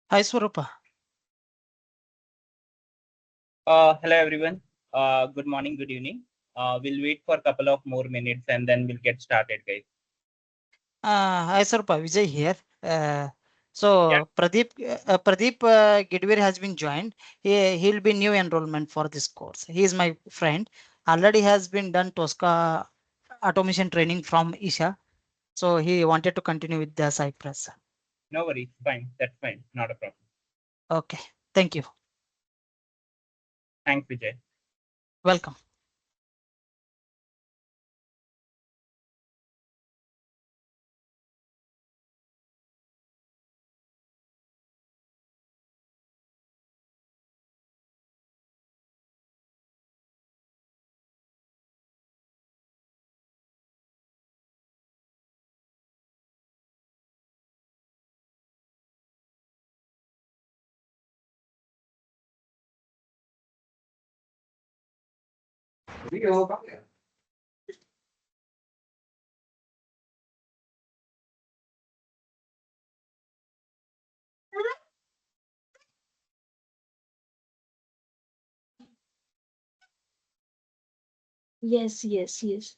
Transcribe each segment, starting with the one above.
Hi, Swarupa. Hello everyone. Good morning, good evening. We'll wait for a couple of more minutes and then we'll get started, guys. Hi, Swarupa. Vijay here. Yeah, Pradeep Gidwir has been joined. He'll be new enrollment for this course. He is my friend. Already has been done Tosca automation training from Isha. So he wanted to continue with the Cypress. no worries. Fine. That's fine. Not a problem. Okay. Thank you. Thanks, Vijay. Welcome. Yes, yes, yes.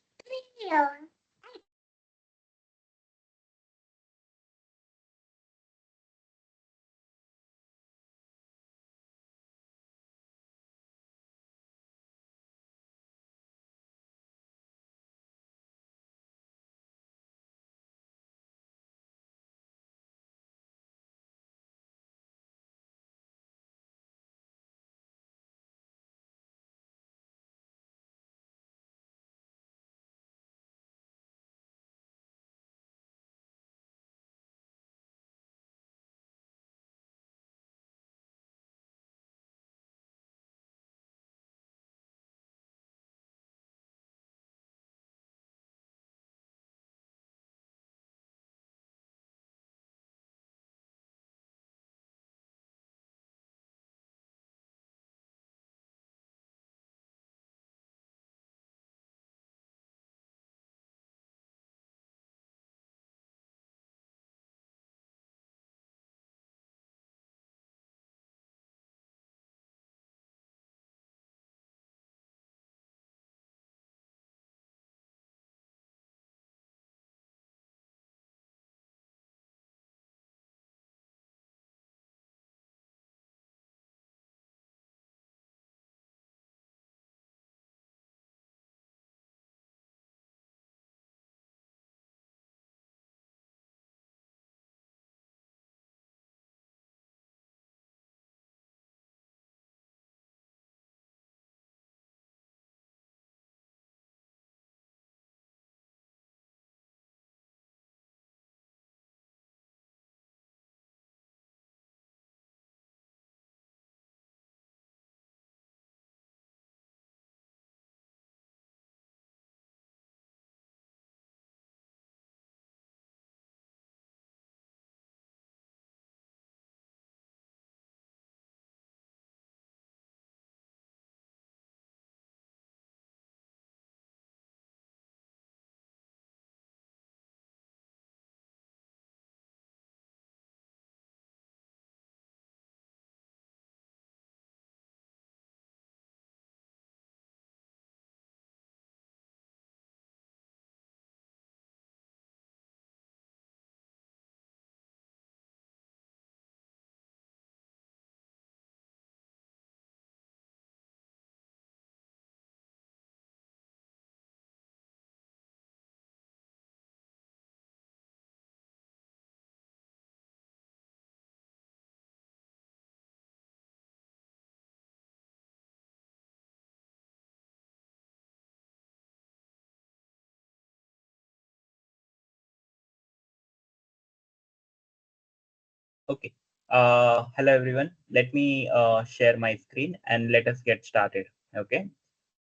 Okay. Hello everyone. Let me share my screen and let us get started. Okay.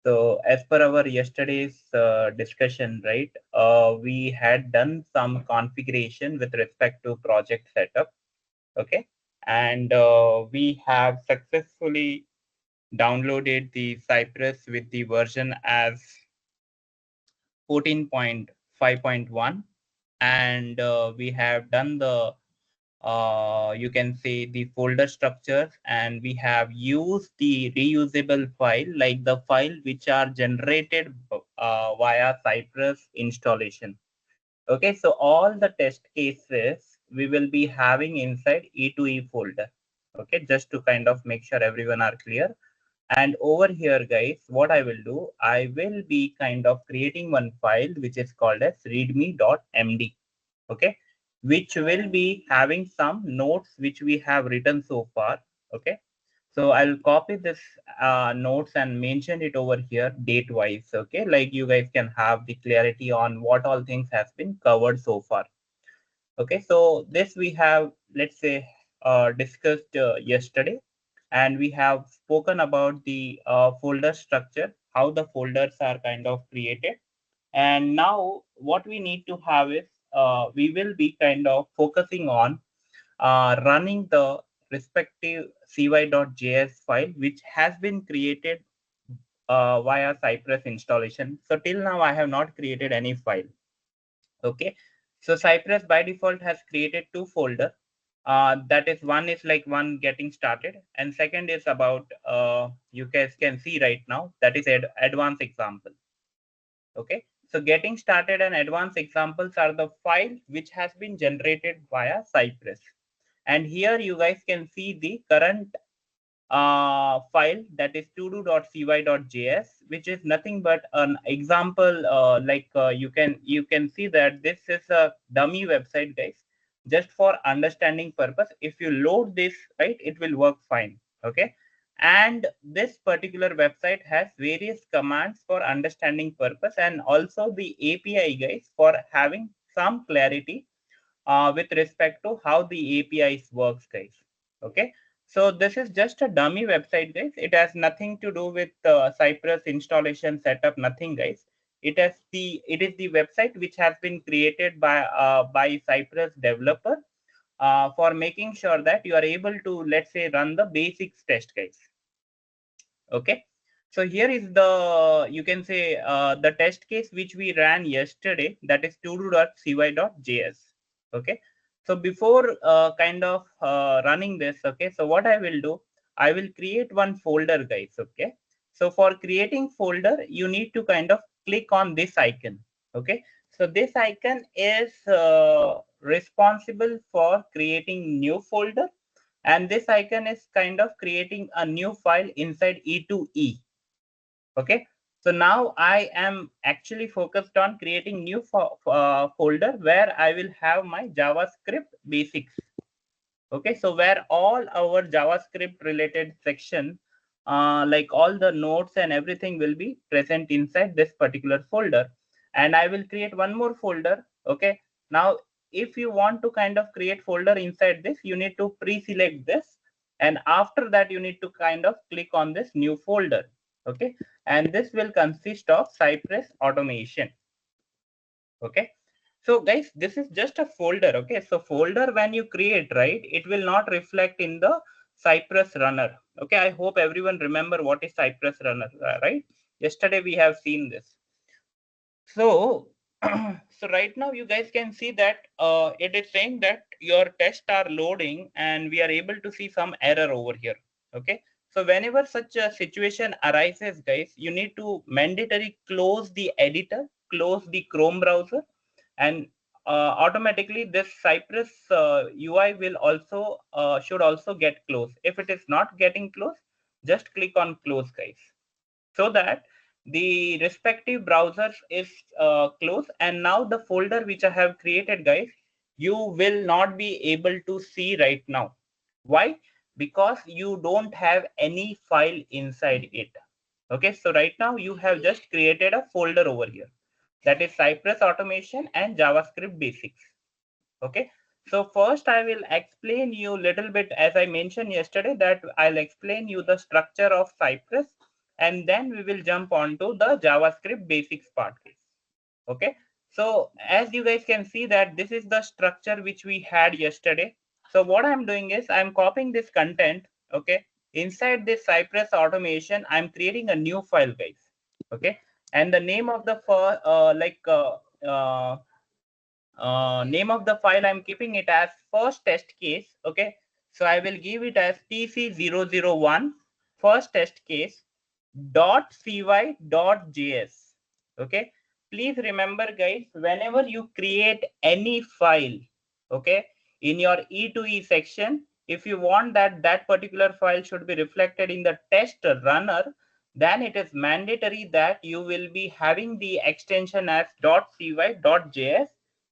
So as per our yesterday's discussion, right, we had done some configuration with respect to project setup. Okay. And we have successfully downloaded the Cypress with the version as 14.5.1, and we have done the you can say the folder structures, and we have used the reusable file, like the file which are generated via Cypress installation. Okay, so all the test cases we will be having inside E2E folder. Okay, just to kind of make sure everyone are clear. And over here, guys, what I will do, I will be kind of creating one file which is called as readme.md. Okay, which will be having some notes which we have written so far. Okay, so I'll copy this notes and mention it over here date wise. Okay, like you guys can have the clarity on what all things has been covered so far. Okay, so this we have, let's say, discussed yesterday, and we have spoken about the folder structure, how the folders are kind of created. And now what we need to have is we will be kind of focusing on running the respective cy.js file which has been created via Cypress installation. So till now I have not created any file. Okay, so Cypress by default has created two folders. That is, one is like one getting started, and second is about you guys can see right now, that is advanced example. Okay, so getting started and advanced examples are the file which has been generated via Cypress. And here you guys can see the current file, that is todo.cy.js, which is nothing but an example. You can see that this is a dummy website, guys, just for understanding purpose. If you load this, right, it will work fine. Okay, and this particular website has various commands for understanding purpose, and also the API, guys, for having some clarity with respect to how the APIs works, guys. Okay, so this is just a dummy website, guys. It has nothing to do with Cypress installation setup, nothing, guys. It is the website which has been created by Cypress developer for making sure that you are able to, let's say, run the basics test, guys. Okay, so here is the, you can say, the test case which we ran yesterday, that is todo.cy.js. Okay, so before kind of running this, okay, so what I will do, I will create one folder, guys. Okay, so for creating folder you need to kind of click on this icon. Okay, so this icon is responsible for creating new folder, and this icon is kind of creating a new file inside E2E. Okay, so now I am actually focused on creating new folder where I will have my JavaScript basics. Okay, so where all our JavaScript related section, like all the nodes and everything, will be present inside this particular folder. And I will create one more folder. Okay, now if you want to kind of create folder inside this, you need to pre-select this, and after that you need to kind of click on this new folder. Okay, and this will consist of Cypress automation. Okay, so guys, this is just a folder. Okay, so folder when you create, right, it will not reflect in the Cypress runner. Okay, I hope everyone remember what is Cypress runner, right? Yesterday we have seen this. So so right now you guys can see that it is saying that your tests are loading and we are able to see some error over here. Okay, so whenever such a situation arises, guys, you need to mandatory close the editor, close the Chrome browser, and automatically this Cypress UI will also should also get closed. If it is not getting closed, just click on close, guys, so that the respective browsers is closed. And now the folder which I have created, guys, you will not be able to see right now. Why? Because you don't have any file inside it. Okay, so right now you have just created a folder over here, that is Cypress automation and JavaScript basics. Okay, so first I will explain you a little bit, as I mentioned yesterday, that I'll explain you the structure of Cypress, and then we will jump on to the JavaScript basics part. Okay, so as you guys can see that this is the structure which we had yesterday. So what I'm doing is I'm copying this content. Okay, inside this Cypress automation I'm creating a new file, guys. Okay, and the name of the name of the file, I'm keeping it as first test case. Okay, so I will give it as tc001 first test case .cy.js. Okay, please remember guys, whenever you create any file, okay, in your E2E section, if you want that that particular file should be reflected in the test runner, then it is mandatory that you will be having the extension as .cy.js.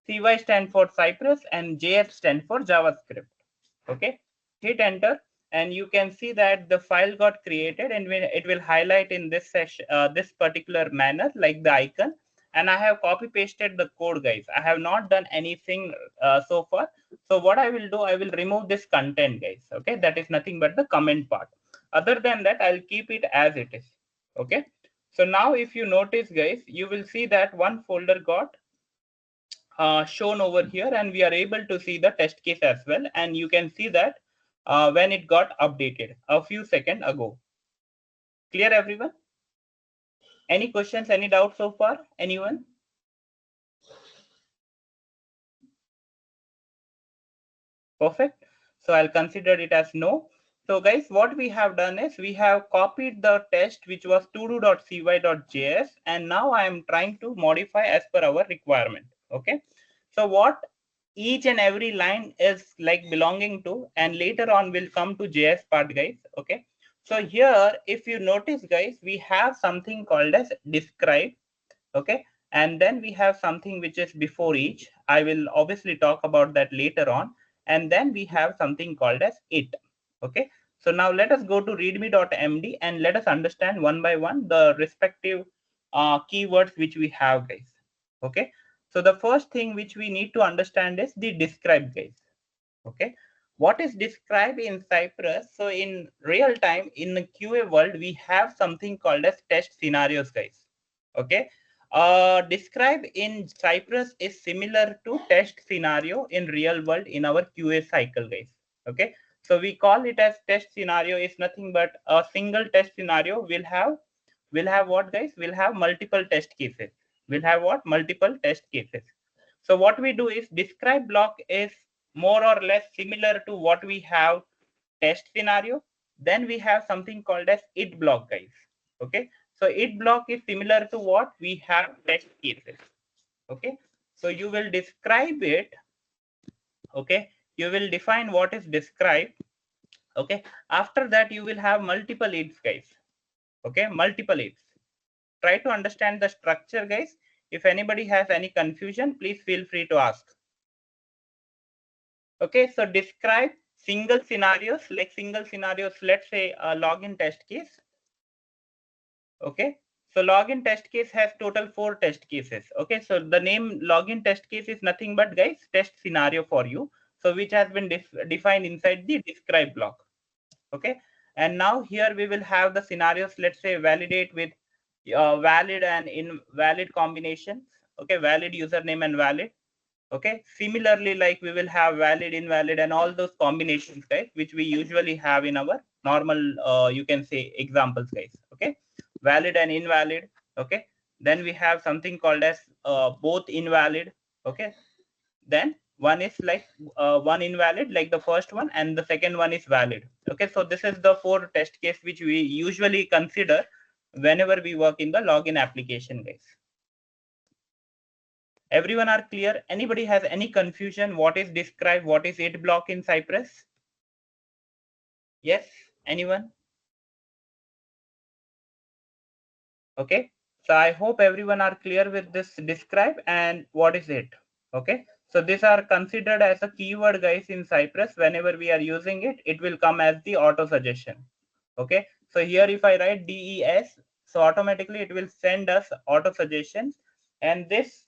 CY stand for Cypress and JS stand for JavaScript. Okay, hit enter and you can see that the file got created, and it will highlight in this section, this particular manner, like the icon. And I have copy pasted the code, guys. I have not done anything so far. So what I will do, I will remove this content, guys. Okay, that is nothing but the comment part. Other than that, I'll keep it as it is. Okay, so now if you notice, guys, you will see that one folder got shown over here, and we are able to see the test case as well. And you can see that when it got updated a few seconds ago. Clear, everyone? Any questions, any doubts so far? Anyone? Perfect. So I'll consider it as no. So guys, what we have done is we have copied the test which was todo.cy.js, and now I am trying to modify as per our requirement. Okay. So what each and every line is like belonging to, and later on we'll come to JS part, guys. Okay. So here, if you notice, guys, we have something called as describe. Okay. And then we have something which is before each. I will obviously talk about that later on. And then we have something called as it. Okay. So now let us go to readme.md and let us understand one by one the respective keywords which we have, guys. Okay. So the first thing which we need to understand is the describe, guys. Okay. What is describe in Cypress? So in real time in the QA world, we have something called as test scenarios, guys. Okay. Describe in Cypress is similar to test scenario in real world in our QA cycle, guys. Okay. So we call it as test scenario is nothing but a single test scenario will have what, guys? Will have multiple test cases. Will have what? Multiple test cases. So what we do is describe block is more or less similar to what we have test scenario. Then we have something called as it block, guys. Okay. So it block is similar to what we have test cases. Okay. So you will describe it. Okay. You will define what is describe. Okay. After that, you will have multiple ifs, guys. Okay. Multiple ifs. Try to understand the structure, guys. If anybody has any confusion, please feel free to ask. Okay, so describe single scenarios, like single scenarios, let's say a login test case. Okay, so login test case has total 4 test cases. Okay, so the name login test case is nothing but, guys, test scenario for you. So which has been defined inside the describe block. Okay, and now here we will have the scenarios, let's say validate with valid and invalid combinations. Okay, valid username and valid. Okay, similarly, like we will have valid, invalid, and all those combinations, guys, which we usually have in our normal you can say examples, guys. Okay, valid and invalid. Okay, then we have something called as both invalid. Okay, then one is like one invalid, like the first one, and the second one is valid. Okay, so this is the 4 test case which we usually consider whenever we work in the login application, guys. Everyone are clear? Anybody has any confusion? What is describe? What is it block in Cypress? Yes, anyone? Okay, so I hope everyone are clear with this describe and what is it. Okay, so these are considered as a keyword, guys, in Cypress. Whenever we are using it, it will come as the auto suggestion. Okay, so here if I write DES, so automatically it will send us auto suggestions. And this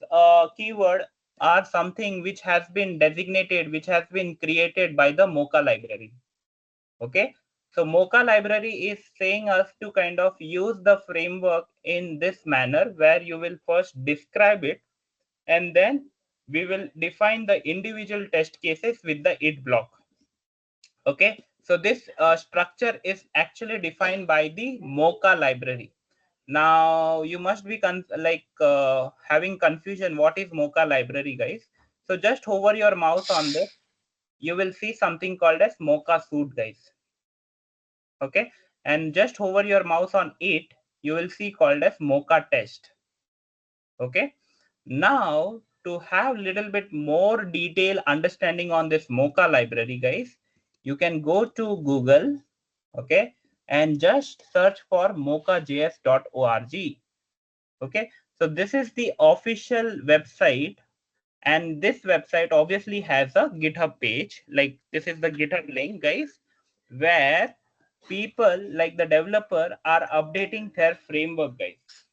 keyword are something which has been designated, which has been created by the Mocha library. Okay, so Mocha library is saying us to kind of use the framework in this manner, where you will first describe it, and then we will define the individual test cases with the it block. Okay, so this structure is actually defined by the Mocha library. Now you must be having confusion. What is Mocha library, guys? So just hover your mouse on this. You will see something called as Mocha suite, guys. Okay. And just hover your mouse on it. You will see called as Mocha test. Okay. Now to have little bit more detailed understanding on this Mocha library, guys, you can go to Google, okay, and just search for mochajs.org. Okay, so this is the official website, and this website obviously has a GitHub page. Like this is the GitHub link, guys, where people like the developer are updating their framework, guys.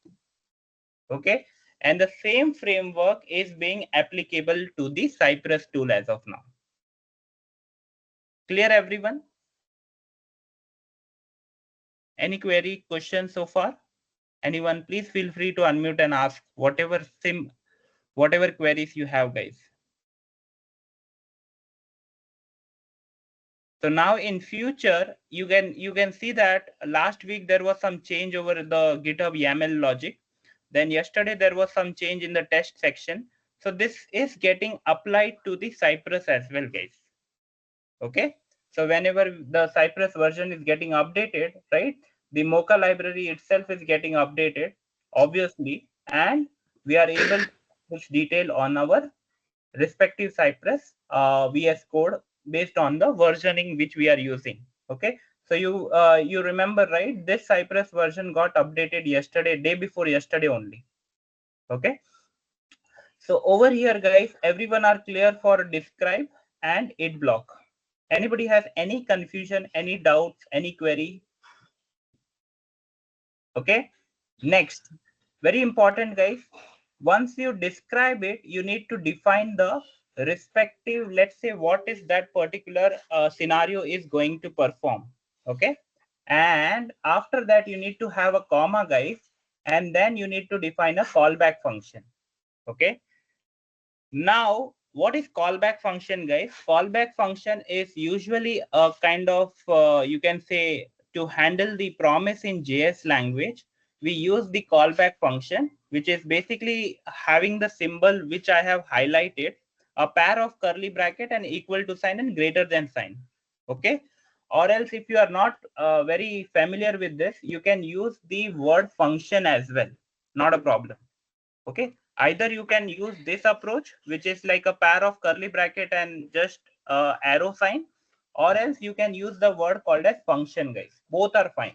Okay, and the same framework is being applicable to the Cypress tool as of now. Clear, everyone? Any query, question so far? Anyone, please feel free to unmute and ask whatever queries you have, guys. So now in future, you can see that last week there was some change over the GitHub YAML logic. Then yesterday there was some change in the test section. So this is getting applied to the Cypress as well, guys. Okay. So whenever the Cypress version is getting updated, right, the Mocha library itself is getting updated, obviously, and we are able to push detail on our respective Cypress VS Code based on the versioning which we are using. Okay. So you remember, right? This Cypress version got updated yesterday, day before yesterday only. Okay. So over here, guys, everyone are clear for describe and it block. Anybody has any confusion, any doubts, any query? Okay. Next, very important, guys. Once you describe it, you need to define the respective, let's say, what is that particular scenario is going to perform. Okay. And after that, you need to have a comma, guys. And then you need to define a callback function. Okay. Now, what is callback function, guys? Callback function is usually a kind of, you can say, to handle the promise in JS language, we use the callback function, which is basically having the symbol which I have highlighted, a pair of curly bracket and equal to sign and greater than sign. Okay. Or else if you are not very familiar with this, you can use the word function as well. Not a problem. Okay, either you can use this approach, which is like a pair of curly bracket and just arrow sign, or else you can use the word called as function, guys. Both are fine.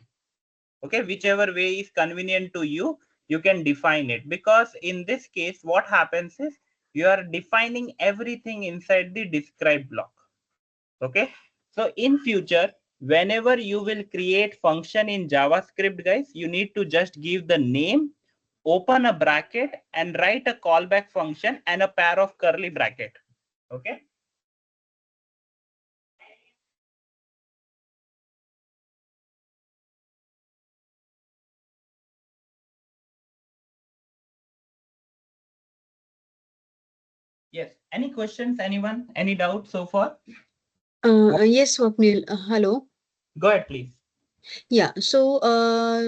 Okay, whichever way is convenient to you, you can define it, because in this case what happens is you are defining everything inside the describe block. Okay, so in future, whenever you will create function in JavaScript, guys, you need to just give the name, open a bracket and write a callback function and a pair of curly bracket. Okay. Yes, any questions, anyone, any doubt so far? Yes, Swapnil. Hello. Go ahead, please. Yeah, so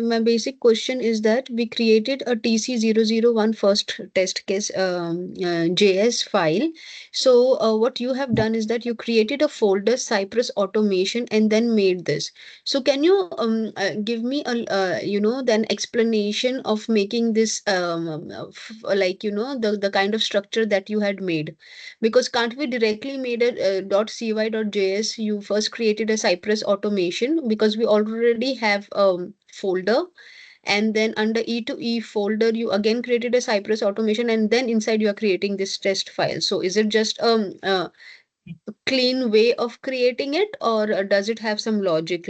my basic question is that we created a TC001 first test case JS file. So what you have done is that you created a folder Cypress automation and then made this. So can you give me a then explanation of making this like the kind of structure that you had made, because can't we directly made a .cy.js? You first created a Cypress automation because we already have a folder, and then under E2E folder you again created a Cypress automation, and then inside you are creating this test file. So is it just a clean way of creating it, or does it have some logic,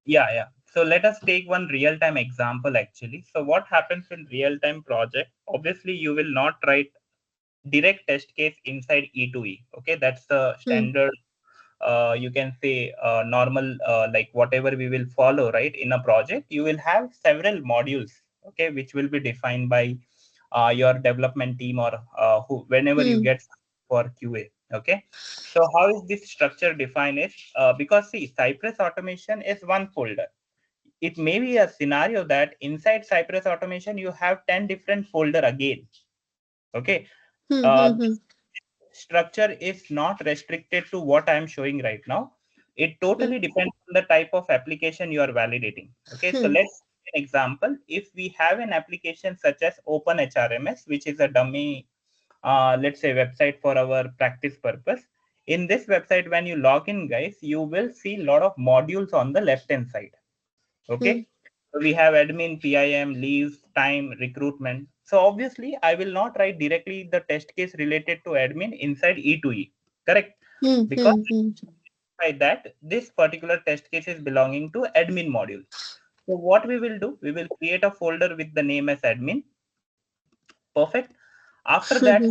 Yeah. So let us take one real-time example actually. So what happens in real-time project? Obviously, you will not write direct test case inside E2E. Okay, that's the Hmm. standard. You can say normal, like whatever we will follow, right? In a project, you will have several modules, okay, which will be defined by your development team or who, whenever you Hmm. get for QA. Okay, so how is this structure defined? Is because see, Cypress automation is one folder. It may be a scenario that inside Cypress automation you have 10 different folder again. Okay, Hmm. uh, Hmm. Hmm. structure is not restricted to what I'm showing right now. It totally depends on the type of application you are validating. Okay, so let's take an example. If we have an application such as OpenHRMS, which is a dummy, let's say, website for our practice purpose. In this website, when you log in, guys, you will see a lot of modules on the left hand side. Okay, so we have admin, PIM, leaves, time, recruitment. So obviously, I will not write directly the test case related to admin inside E2E, correct? Because by that, this particular test case is belonging to admin module. So what we will do, we will create a folder with the name as admin. Perfect. After that,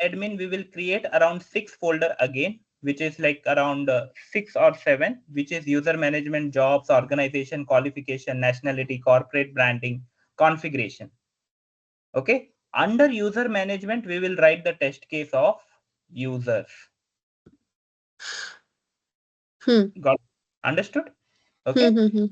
admin, we will create around 6 folder again, which is like around 6 or 7, which is user management, jobs, organization, qualification, nationality, corporate branding, configuration. Okay. Under user management, we will write the test case of users. Got understood? Okay.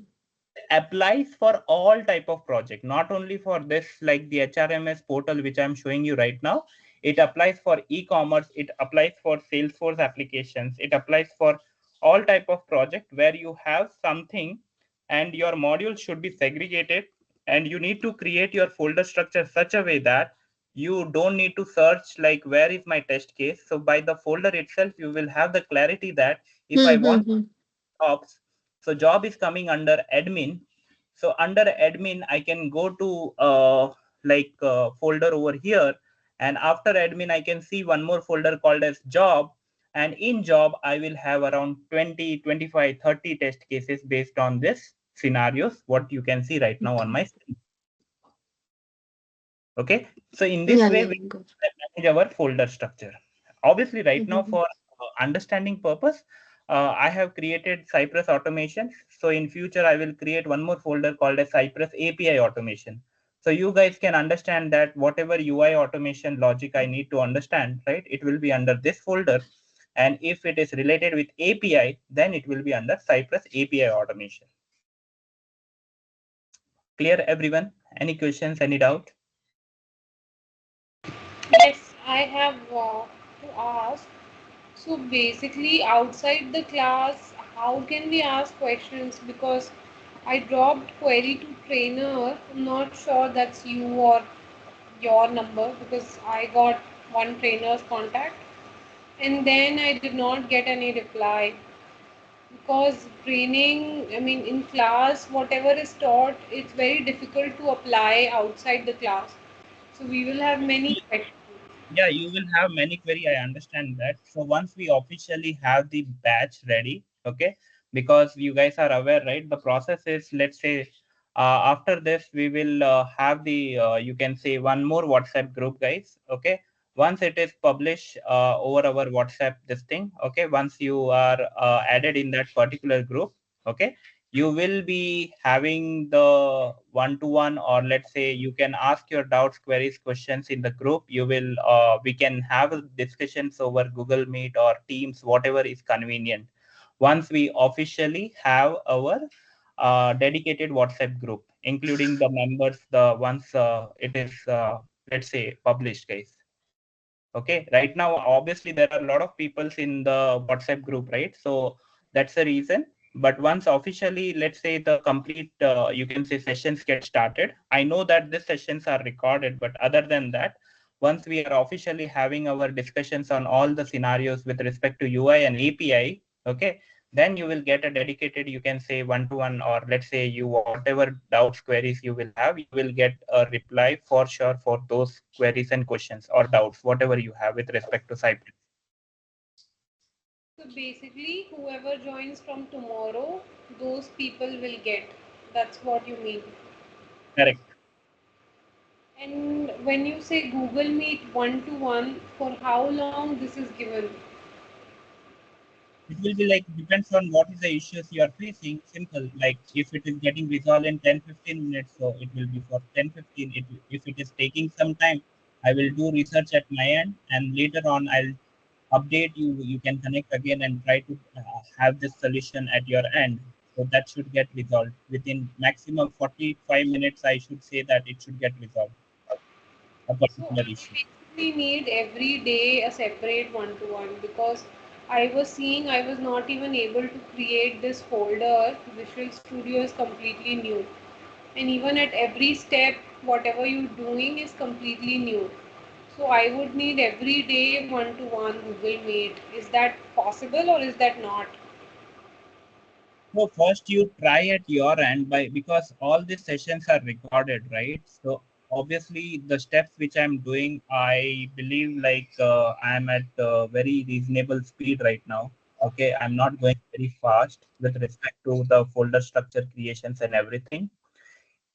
Applies for all type of project, not only for this, like the HRMS portal which I'm showing you right now. It applies for e-commerce, it applies for Salesforce applications, it applies for all type of project where you have something and your module should be segregated, and you need to create your folder structure such a way that you don't need to search like where is my test case. So by the folder itself, you will have the clarity that if I want jobs, so job is coming under admin. So under admin, I can go to folder over here, and after admin, I can see one more folder called as job. And in job, I will have around 20, 25, 30 test cases based on this scenarios, what you can see right now on my screen. Okay, so in this way, we manage our folder structure. Obviously, right now for understanding purpose, I have created Cypress automation. So in future, I will create one more folder called as Cypress API automation. So you guys can understand that whatever UI automation logic I need to understand, right, it will be under this folder. And if it is related with API, then it will be under Cypress API automation. Clear, everyone? Any questions, any doubt? Yes, I have to ask. So basically, outside the class, how can we ask questions? Because I dropped query to trainer. I'm not sure that's you or your number, because I got one trainer's contact and then I did not get any reply. Because training, I mean, in class, whatever is taught, it's very difficult to apply outside the class. So we will have many questions. Yeah, you will have many query. I understand that. So once we officially have the batch ready, okay, because you guys are aware, right? The process is, let's say, after this, we will have the, you can say, one more WhatsApp group, guys. Okay. Once it is published over our WhatsApp, this thing, okay, once you are added in that particular group, okay, you will be having the one-to-one, or let's say you can ask your doubts, queries, questions in the group. You will we can have discussions over Google Meet or Teams, whatever is convenient, once we officially have our dedicated WhatsApp group, including the members, the once it is let's say published, guys. Okay, right now obviously there are a lot of people in the WhatsApp group, right? So that's the reason. But once officially, let's say, the complete you can say sessions get started, I know that these sessions are recorded, but other than that, once we are officially having our discussions on all the scenarios with respect to UI and API, okay, then you will get a dedicated, you can say, one-to-one, or let's say you, whatever doubts, queries you will have, you will get a reply for sure for those queries and questions or doubts, whatever you have with respect to Cypress. So basically, whoever joins from tomorrow, those people will get. That's what you mean. Correct. And when you say Google Meet one to one, for how long this is given? It will be like, depends on what is the issues you are facing. Simple, like if it is getting resolved in 10-15 minutes, so it will be for 10-15. If it is taking some time, I will do research at my end, and later on I'll update you. You can connect again and try to have this solution at your end. So that should get resolved within maximum 45 minutes. I should say that it should get resolved, a So particular issue. We need every day a separate one-to-one because I was seeing I was not even able to create this folder. Visual Studio is completely new, and even at every step, whatever you're doing is completely new. So I would need every day one-to-one Google Meet. Is that possible or is that not? So first you try at your end by because all these sessions are recorded, right? So obviously the steps which I'm doing, I believe like I'm at very reasonable speed right now. Okay, I'm not going very fast with respect to the folder structure creations and everything.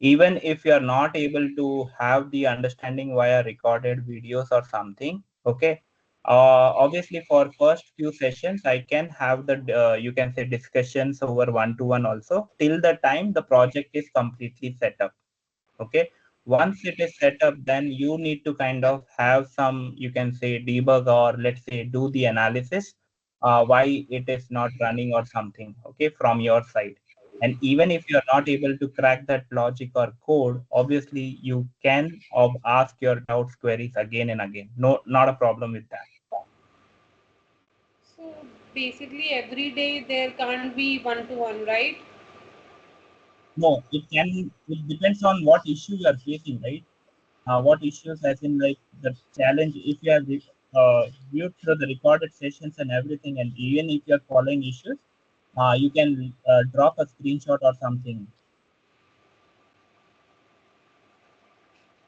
Even if you are not able to have the understanding via recorded videos or something, okay, obviously for first few sessions I can have the you can say discussions over one to one also till the time the project is completely set up. Okay, once it is set up, then you need to kind of have some, you can say, debug or let's say do the analysis why it is not running or something, okay, from your side. And even if you're not able to crack that logic or code, obviously you can ask your doubts queries again and again. No, not a problem with that. So basically every day there can't be one-to-one, right? No, it depends on what issue you are facing, right? What issues, as in like the challenge, if you have viewed through the recorded sessions and everything, and even if you are following issues, you can drop a screenshot or something.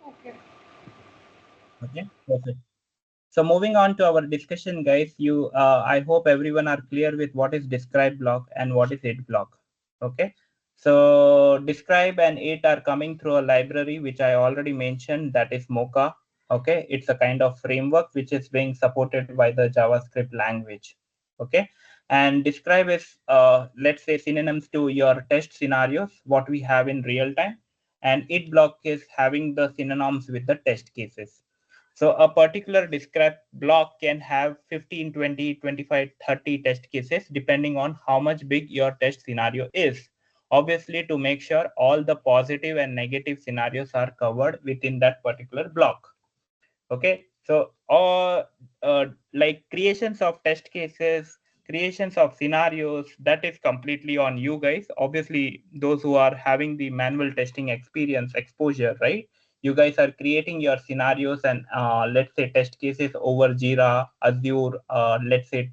Okay. Okay, perfect. So moving on to our discussion, guys, I hope everyone are clear with what is describe block and what is it block. Okay, so describe and it are coming through a library which I already mentioned, that is Mocha. Okay, it's a kind of framework which is being supported by the JavaScript language. Okay, and describe is let's say synonyms to your test scenarios what we have in real time, and it block is having the synonyms with the test cases. So a particular describe block can have 15, 20, 25, 30 test cases depending on how much big your test scenario is. Obviously, to make sure all the positive and negative scenarios are covered within that particular block. Okay, so like creations of test cases, creations of scenarios, that is completely on you guys. Obviously, those who are having the manual testing experience exposure, right? You guys are creating your scenarios and let's say test cases over Jira, Azure, let's say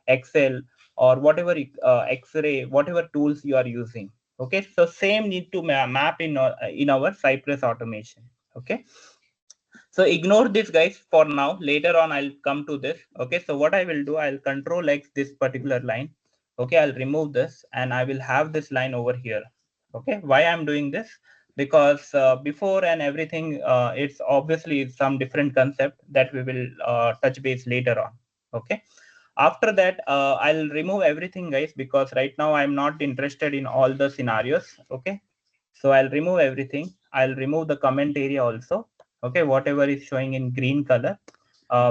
Excel, or whatever X-ray, whatever tools you are using. Okay, so same need to map in our Cypress automation. Okay, so ignore this guys for now. Later on, I'll come to this. Okay, so what I will do, I'll control X this particular line. Okay, I'll remove this and I will have this line over here. Okay, why I'm doing this? Because before and everything, it's obviously some different concept that we will touch base later on. Okay, after that, I'll remove everything guys because right now I'm not interested in all the scenarios. Okay, so I'll remove everything. I'll remove the comment area also. Okay, whatever is showing in green color,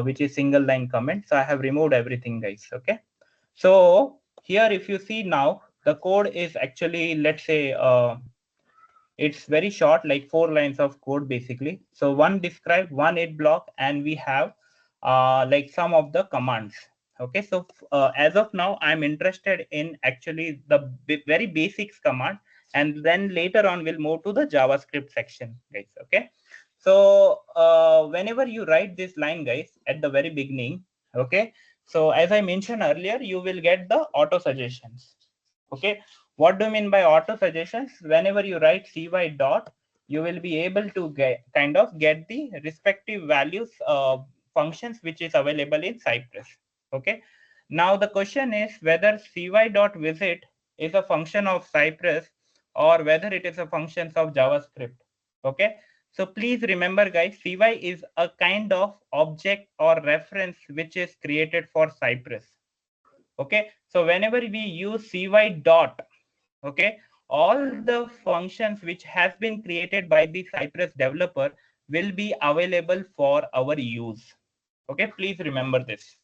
which is single line comment. So I have removed everything, guys. Okay. So here, if you see now, the code is actually, let's say, it's very short, like 4 lines of code basically. So one describe, one it block, and we have like some of the commands. Okay, so as of now, I'm interested in actually the very basics command, and then later on we'll move to the JavaScript section, guys. Okay, so whenever you write this line, guys, at the very beginning, okay, so as I mentioned earlier, you will get the auto suggestions. Okay, what do you mean by auto suggestions? Whenever you write cy dot, you will be able to get the respective values of functions which is available in Cypress. Okay, now the question is whether cy dot visit is a function of Cypress or whether it is a function of JavaScript. Okay, so please remember guys, cy is a kind of object or reference which is created for Cypress. Okay, so whenever we use cy dot, okay, all the functions which has been created by the Cypress developer will be available for our use. Okay, please remember this.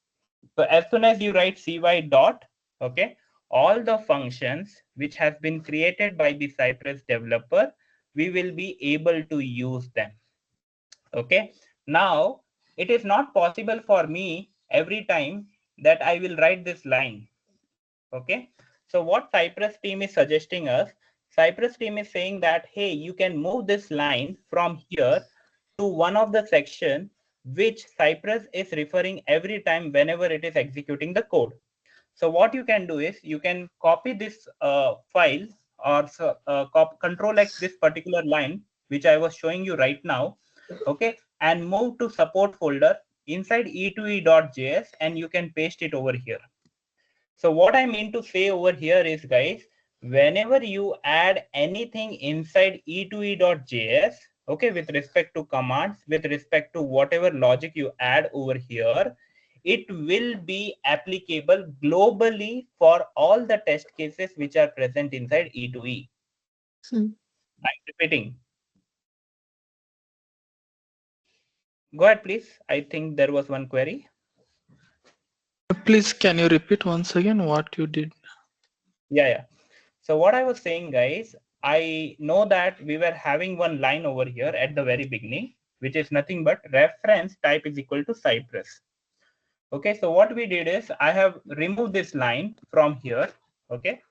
So as soon as you write cy dot, okay, all the functions which has been created by the Cypress developer, we will be able to use them. Okay, now it is not possible for me every time that I will write this line. Okay. So what Cypress team is suggesting us, Cypress team is saying that, hey, you can move this line from here to one of the section which Cypress is referring every time whenever it is executing the code. So what you can do is you can copy this file or control X this particular line, which I was showing you right now. Okay. And move to support folder inside e2e.js and you can paste it over here. So what I mean to say over here is, guys, whenever you add anything inside e2e.js, okay, with respect to commands, with respect to whatever logic you add over here, it will be applicable globally for all the test cases which are present inside E2E. I'm repeating. Go ahead, please. I think there was one query. Please, can you repeat once again what you did? Yeah. So what I was saying, guys, I know that we were having one line over here at the very beginning, which is nothing but reference type is equal to Cypress. Okay, so what we did is I have removed this line from here. Okay,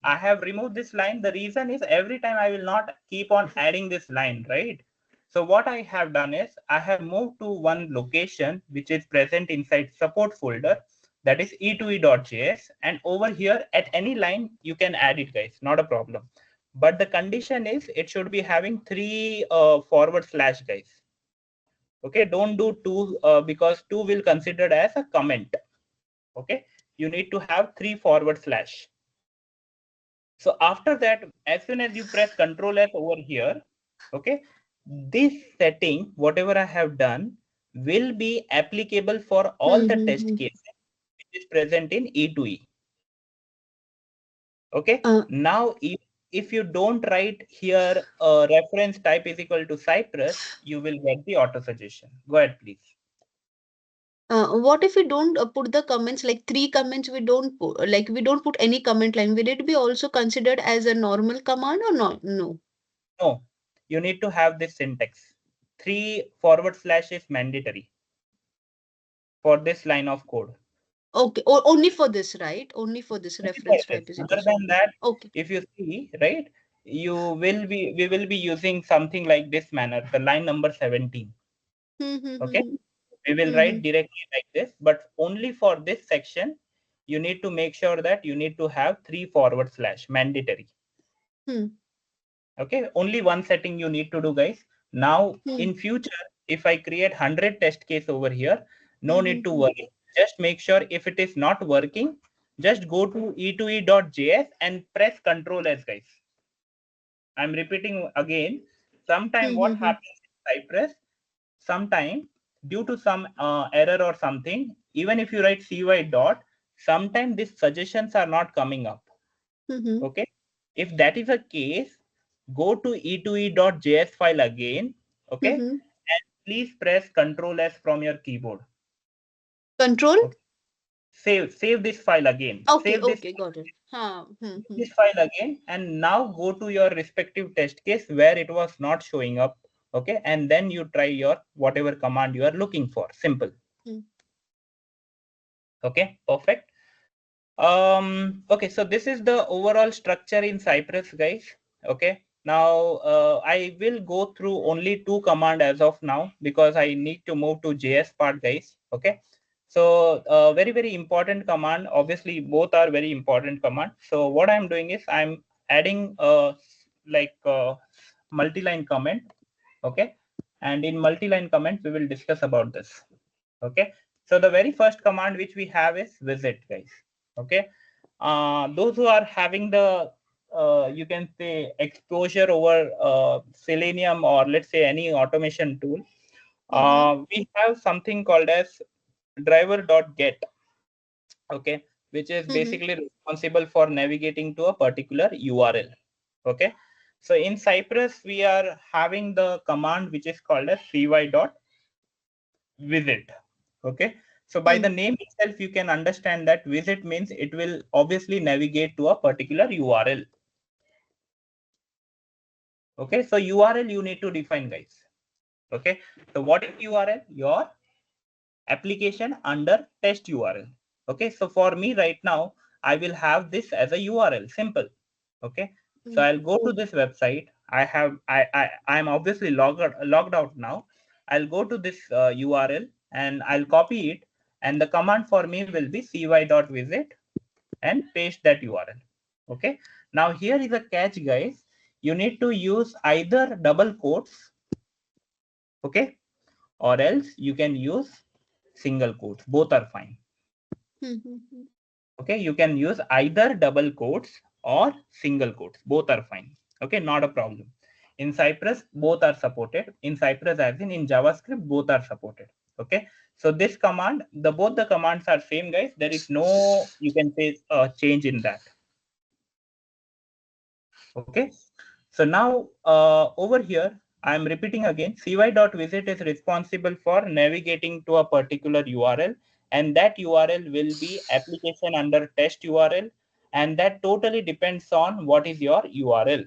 I have removed this line. The reason is every time I will not keep on adding this line, right? So what I have done is I have moved to one location which is present inside support folder, that is e2e.js, and over here at any line you can add it, guys, not a problem. But the condition is it should be having 3 forward slash, guys. Okay, don't do 2 because 2 will considered as a comment. Okay, you need to have 3 forward slash. So after that, as soon as you press Control F over here, okay, this setting, whatever I have done, will be applicable for all the test cases which is present in E2E. Okay, now if you don't write here reference type is equal to Cypress, you will get the auto suggestion. Go ahead, please. What if we don't put the comments, like 3 comments we don't put, like we don't put any comment line, will it be also considered as a normal command or not? No. No, you need to have this syntax. 3 forward slash is mandatory for this line of code. Okay, or only for this, right? Only for this reference type is Other equal. than that, Okay. if you see, right, we will be using something like this manner, the line number 17. Okay, we will write directly like this, but only for this section, you need to make sure that you need to have 3 forward slash mandatory. Okay, only one setting you need to do, guys. Now in future, if I create 100 test case over here, no need to worry. Just make sure if it is not working, just go to e2e.js and press Control S, guys. I'm repeating again. Sometime what happens in Cypress, sometime due to some error or something, even if you write cy dot, sometimes these suggestions are not coming up. Okay, if that is a case, go to e2e.js file again. Okay, and please press Control S from your keyboard. Control? Okay. Save this file again. Okay, Save this, okay, got it. this file again, and now go to your respective test case where it was not showing up. Okay, and then you try your whatever command you are looking for. Simple. Okay, perfect. Okay, so this is the overall structure in Cypress, guys. Okay, now I will go through only 2 command as of now because I need to move to JS part, guys. Okay, so very important command. Obviously both are very important command. So what I'm doing is I'm adding multi-line comment. Okay, and in multi-line comment we will discuss about this. Okay, so the very first command which we have is visit, guys. Okay, those who are having the you can say exposure over Selenium or let's say any automation tool, we have something called as driver.get. Okay, which is basically responsible for navigating to a particular URL. Okay, so in Cypress we are having the command which is called as cy.visit. Okay, so by the name itself you can understand that visit means it will obviously navigate to a particular URL. Okay, so URL you need to define, guys. Okay, so what is URL? Your application under test URL. Okay, so for me right now, I will have this as a URL, simple. Okay, so I'll go to this website. I'm obviously logged out now. I'll go to this URL and I'll copy it, and the command for me will be cy.visit and paste that URL. Okay, now here is a catch, guys. You need to use either double quotes, okay, or else you can use single quotes. Both are fine. Okay, you can use either double quotes or single quotes. Both are fine. Okay, not a problem. In Cypress, both are supported. In Cypress, as in JavaScript, both are supported. Okay, so this command, both the commands are same, guys. There is no, you can say, change in that. Okay, so now over here, I'm repeating again, cy.visit is responsible for navigating to a particular URL, and that URL will be application under test URL, and that totally depends on what is your URL.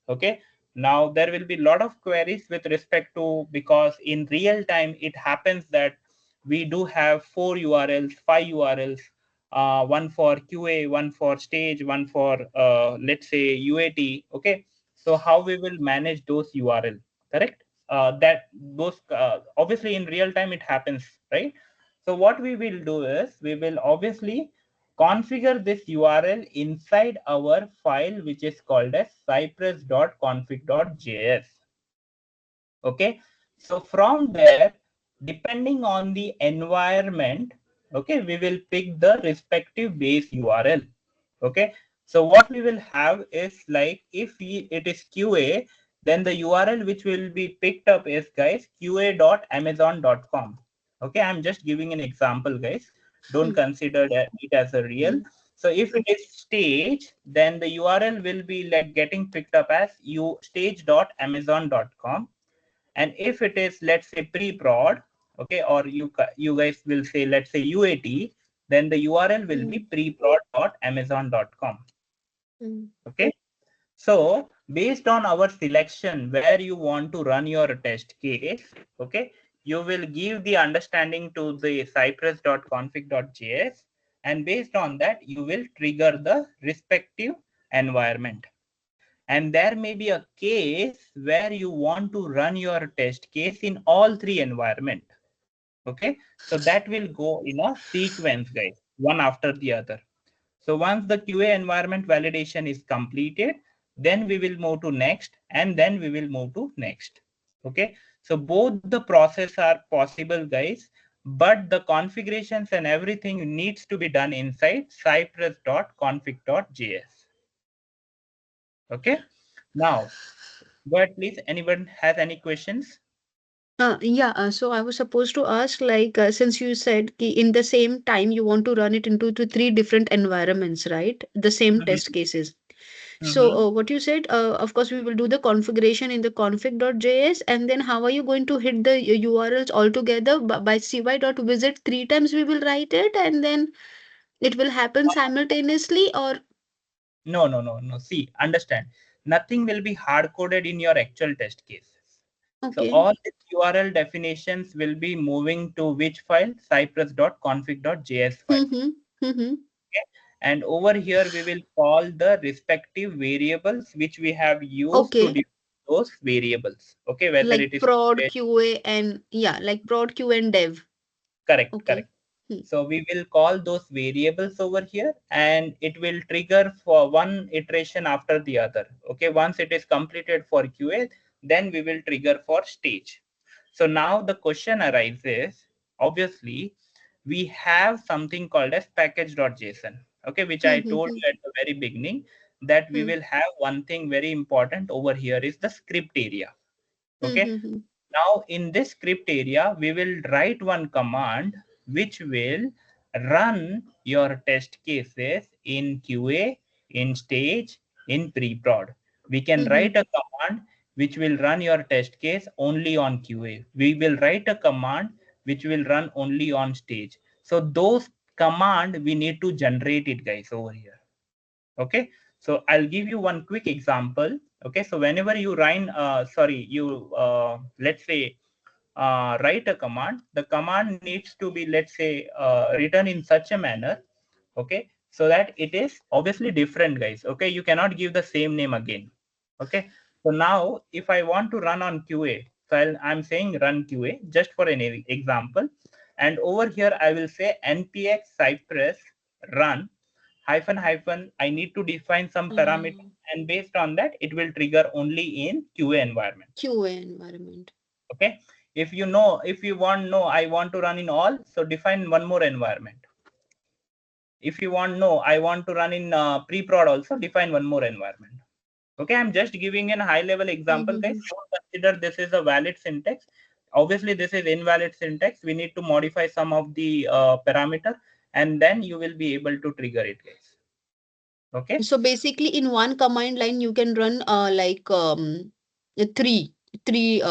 Okay, now there will be a lot of queries with respect to, because in real time it happens that we do have 4 URLs, 5 URLs, one for QA, one for stage, one for let's say UAT. Okay, so how we will manage those URL, correct? That those obviously in real time it happens, right? So what we will do is we will obviously configure this URL inside our file, which is called as cypress.config.js. Okay, so from there, depending on the environment, okay, we will pick the respective base URL. Okay, so what we will have is, like, if it is QA, then the URL which will be picked up is, guys, qa.amazon.com. Okay, I'm just giving an example, guys. Don't consider it as a real. So if it is stage, then the URL will be like getting picked up as stage.amazon.com. And if it is, let's say, pre-prod, okay, or you guys will say, let's say, UAT, then the URL will be preprod.amazon.com. Okay, so based on our selection where you want to run your test case, okay, you will give the understanding to the cypress.config.js, and based on that you will trigger the respective environment. And there may be a case where you want to run your test case in all 3 environment. Okay, so that will go in a sequence, guys, one after the other. So once the QA environment validation is completed, then we will move to next, and then we will move to next. Okay, so both the process are possible, guys, but the configurations and everything needs to be done inside cypress.config.js. Okay, now go ahead, please. Anyone has any questions? Yeah, so I was supposed to ask, like, since you said ki in the same time you want to run it into the three different environments, right? The same test cases. So, Mm-hmm. what you said, of course, we will do the configuration in the config.js, and then how are you going to hit the URLs altogether? By cy.visit 3 times we will write it, and then it will happen simultaneously, or No. See, understand. Nothing will be hard coded in your actual test cases. So okay. all these URL definitions will be moving to which file? Cypress.config.js file. Mm-hmm. Mm-hmm. Okay? And over here, we will call the respective variables which we have used to Okay. define those variables. Okay, whether Like it is prod, QA, and yeah, like prod, QA, and dev. correct, Okay. correct. So we will call those variables over here, and it will trigger for one iteration after the other. Okay, once it is completed for QA, then we will trigger for stage. So now the question arises, obviously, we have something called as package.json, okay, which I told Mm-hmm. you at the very beginning, that we will have one thing very important over here is the script area. Okay, Mm-hmm. now in this script area, we will write one command which will run your test cases in QA, in stage, in pre-prod. We can Mm-hmm. write a command which will run your test case only on QA. We will write a command which will run only on stage. So those command we need to generate it, guys, over here. Okay, so I'll give you one quick example. Okay, so whenever you run, let's say write a command, the command needs to be, let's say, written in such a manner, okay, so that it is obviously different, guys. Okay, you cannot give the same name again. Okay, so now if I want to run on QA, so I'm saying run QA just for an example, and over here I will say npx cypress run hyphen hyphen. I need to define some parameter, and based on that, it will trigger only in QA environment. QA environment. Okay, if you know, if you want no, I want to run in all, so define one more environment. If you want no, I want to run in pre-prod also, define one more environment. Okay, I'm just giving a high level example, guys. Don't consider this is a valid syntax. Obviously this is invalid syntax. We need to modify some of the parameter, and then you will be able to trigger it, guys. Okay, So basically in one command line you can run like three three,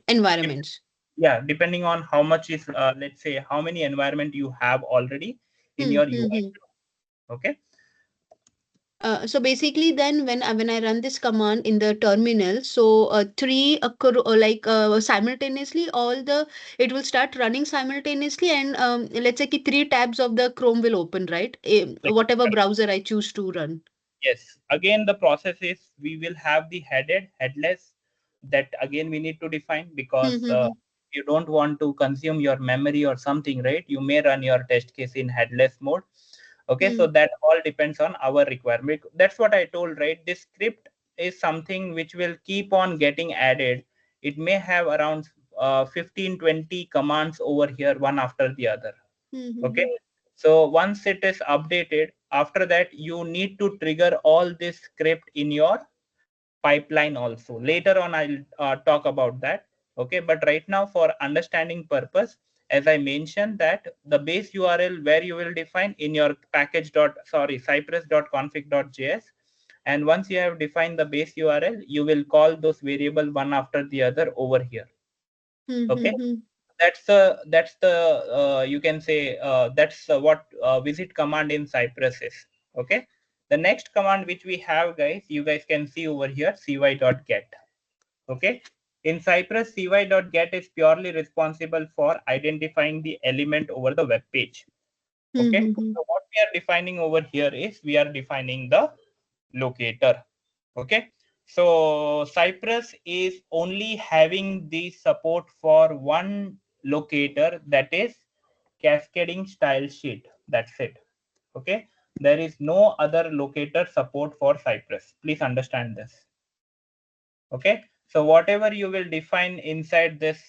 environments. yeah, depending on how much is let's say how many environment you have already in your UI. Okay, So basically, then when I run this command in the terminal, so three simultaneously, all the it will start running simultaneously, and let's say ki three tabs of the Chrome will open, right? Whatever browser I choose to run. yes, again the process is we will have the headed, headless, that again we need to define, because you don't want to consume your memory or something, right? You may run your test case in headless mode. Okay, so that all depends on our requirement. That's what I told, right? This script is something which will keep on getting added. It may have around 15-20 commands over here, one after the other. Okay, so once it is updated, after that you need to trigger all this script in your pipeline also. Later on I'll talk about that. Okay, but right now for understanding purpose, as I mentioned, that the base URL where you will define in your cypress.config.js, and once you have defined the base URL, you will call those variable one after the other over here. Okay, that's the you can say that's what visit command in Cypress is. Okay, the next command which we have, guys, you guys can see over here, cy.get. Okay, in Cypress, cy.get is purely responsible for identifying the element over the web page. Okay, so what we are defining over here is we are defining the locator. Okay, so Cypress is only having the support for one locator, that is cascading style sheet. That's it. Okay, there is no other locator support for Cypress. Please understand this. Okay, so whatever you will define inside this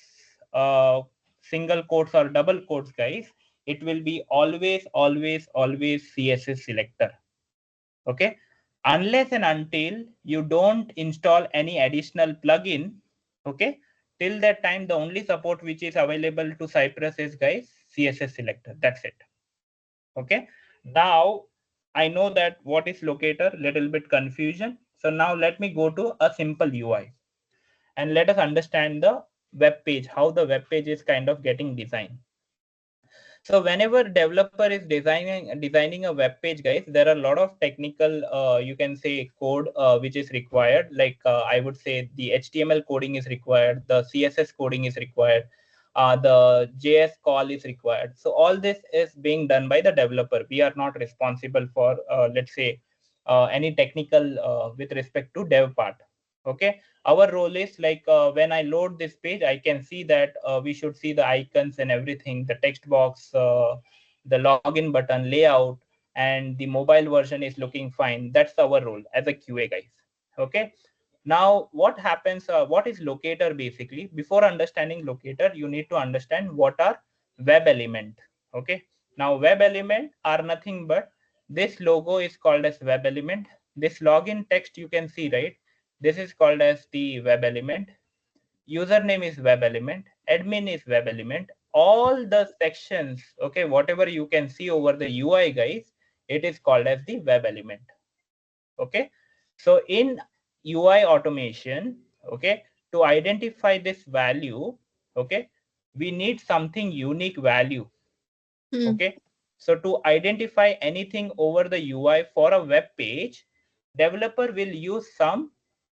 single quotes or double quotes, guys, it will be always CSS selector. Okay, unless and until you don't install any additional plugin. Okay, till that time the only support which is available to Cypress is, guys, CSS selector. That's it. Okay, now I know that what is locator, little bit confusion. So now let me go to a simple UI and let us understand the web page, how the web page is kind of getting designed. So whenever developer is designing a web page, guys, there are a lot of technical you can say code which is required. Like I would say the HTML coding is required, the CSS coding is required, the JS call is required. So all this is being done by the developer. We are not responsible for let's say any technical with respect to dev part. Okay, our role is like when I load this page, I can see that we should see the icons and everything, the text box, the login button, layout, and the mobile version is looking fine. That's our role as a QA, guys. Okay, now what happens, what is locator basically? Before understanding locator, you need to understand what are web element. Okay, now web element are nothing but this logo is called as web element. This login text you can see, right? This is called as the web element. Username is web element. Admin is web element. All the sections, okay, whatever you can see over the UI, guys, it is called as the web element. Okay, so in UI automation, okay, to identify this value, okay, we need something unique value. Okay, so to identify anything over the UI for a web page, developer will use some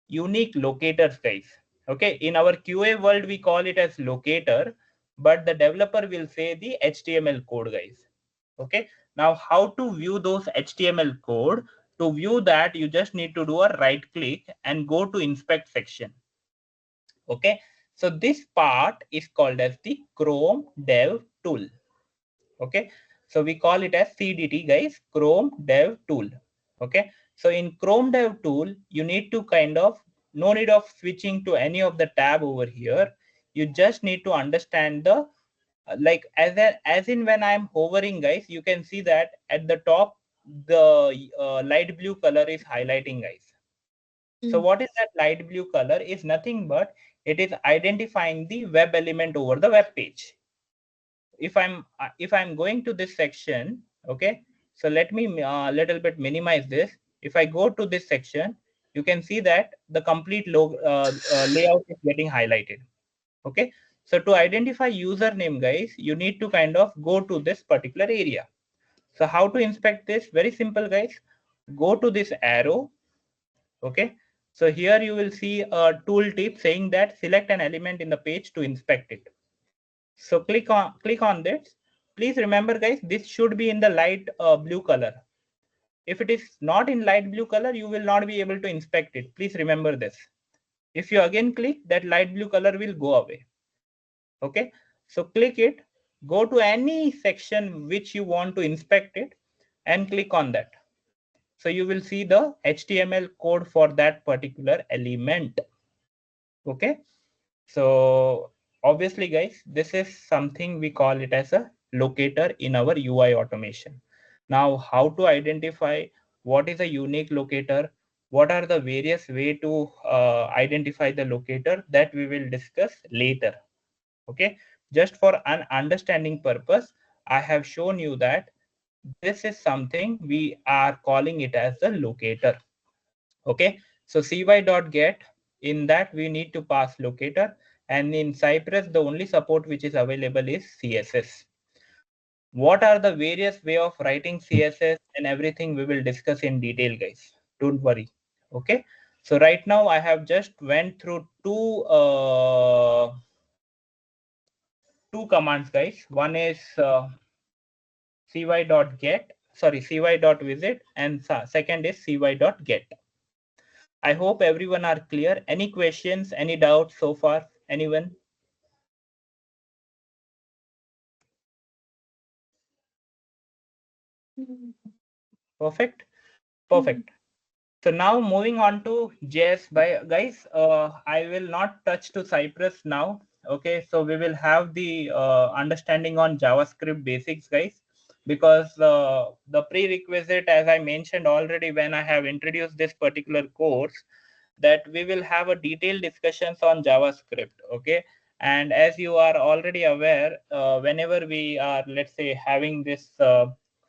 unique locators, guys. Okay, in our QA world, we call it as locator, but the developer will say the HTML code, guys. Okay, now how to view those HTML code? To view that, you just need to do a right click and go to inspect section. Okay, so this part is called as the Chrome Dev Tool. Okay, so we call it as CDT, guys, Chrome Dev Tool. Okay, so in Chrome Dev Tool, you need to kind of, no need of switching to any of the tab over here. You just need to understand the like as in when I'm hovering, guys, you can see that at the top the light blue color is highlighting, guys. So what is that light blue color? Is nothing but it is identifying the web element over the web page. If I'm going to this section, okay, so let me little bit minimize this. If I go to this section, you can see that the complete layout is getting highlighted. Okay, so to identify username, guys, you need to kind of go to this particular area. So how to inspect this? Very simple, guys. Go to this arrow. Okay, so here you will see a tooltip saying that select an element in the page to inspect it. So click on this. Please remember, guys, this should be in the light blue color. If it is not in light blue color, you will not be able to inspect it. Please remember this. If you again click, that light blue color will go away. Okay, so click it, go to any section which you want to inspect it and click on that. So you will see the HTML code for that particular element. Okay, so obviously, guys, this is something we call it as a locator in our UI automation. Now, how to identify what is a unique locator? What are the various way to identify the locator, that we will discuss later. Okay, just for an understanding purpose, I have shown you that this is something we are calling it as the locator. Okay, so cy.get, in that we need to pass locator, and in Cypress the only support which is available is CSS. What are the various way of writing CSS and everything we will discuss in detail, guys. Don't worry. Okay, so right now I have just went through two commands, guys. One is cy.visit, and second is cy.get. I hope everyone are clear. Any questions, any doubts so far? Anyone? Perfect. Perfect. So now moving on to JS, guys, I will not touch to Cypress now. Okay, so we will have the understanding on JavaScript basics, guys, because the prerequisite, as I mentioned already when I have introduced this particular course, that we will have a detailed discussions on JavaScript. Okay, and as you are already aware, whenever we are, let's say, having this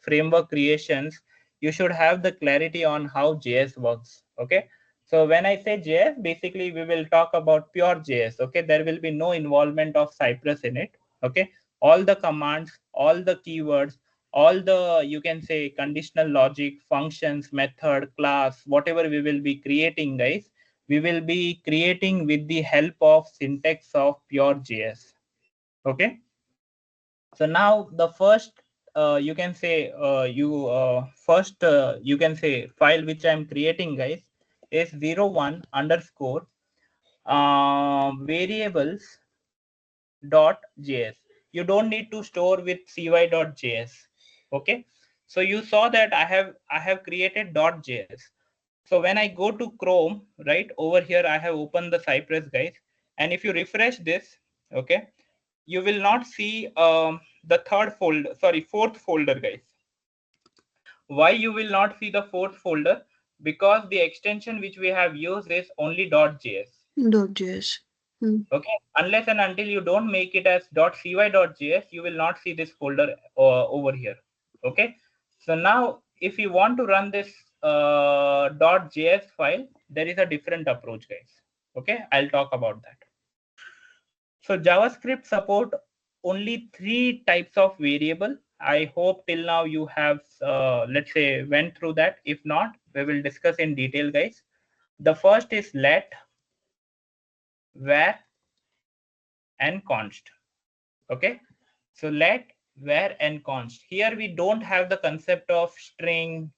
framework creations, you should have the clarity on how JS works. Okay, so when I say JS, basically we will talk about pure JS. Okay, there will be no involvement of Cypress in it. Okay, all the commands, all the keywords, all the, you can say, conditional logic, functions, method, class, whatever we will be creating, guys, we will be creating with the help of syntax of pure JS. Okay, so now the first you can say you can say file which I'm creating, guys, is 01 underscore variables dot js. You don't need to store with cy.js. Okay, so you saw that I have created .js. So when I go to Chrome, right over here, I have opened the Cypress, guys, and if you refresh this, okay, you will not see the fourth folder, guys. Why you will not see the fourth folder? Because the extension which we have used is only .js. .js. Okay, unless and until you don't make it as .cy.js, you will not see this folder over here. Okay, so now if you want to run this .js file, there is a different approach, guys. Okay, I'll talk about that. So JavaScript support only 3 types of variable. I hope till now you have let's say went through that. If not, we will discuss in detail, guys. The first is let, var and const. Okay, so let var and const. Here we don't have the concept of string,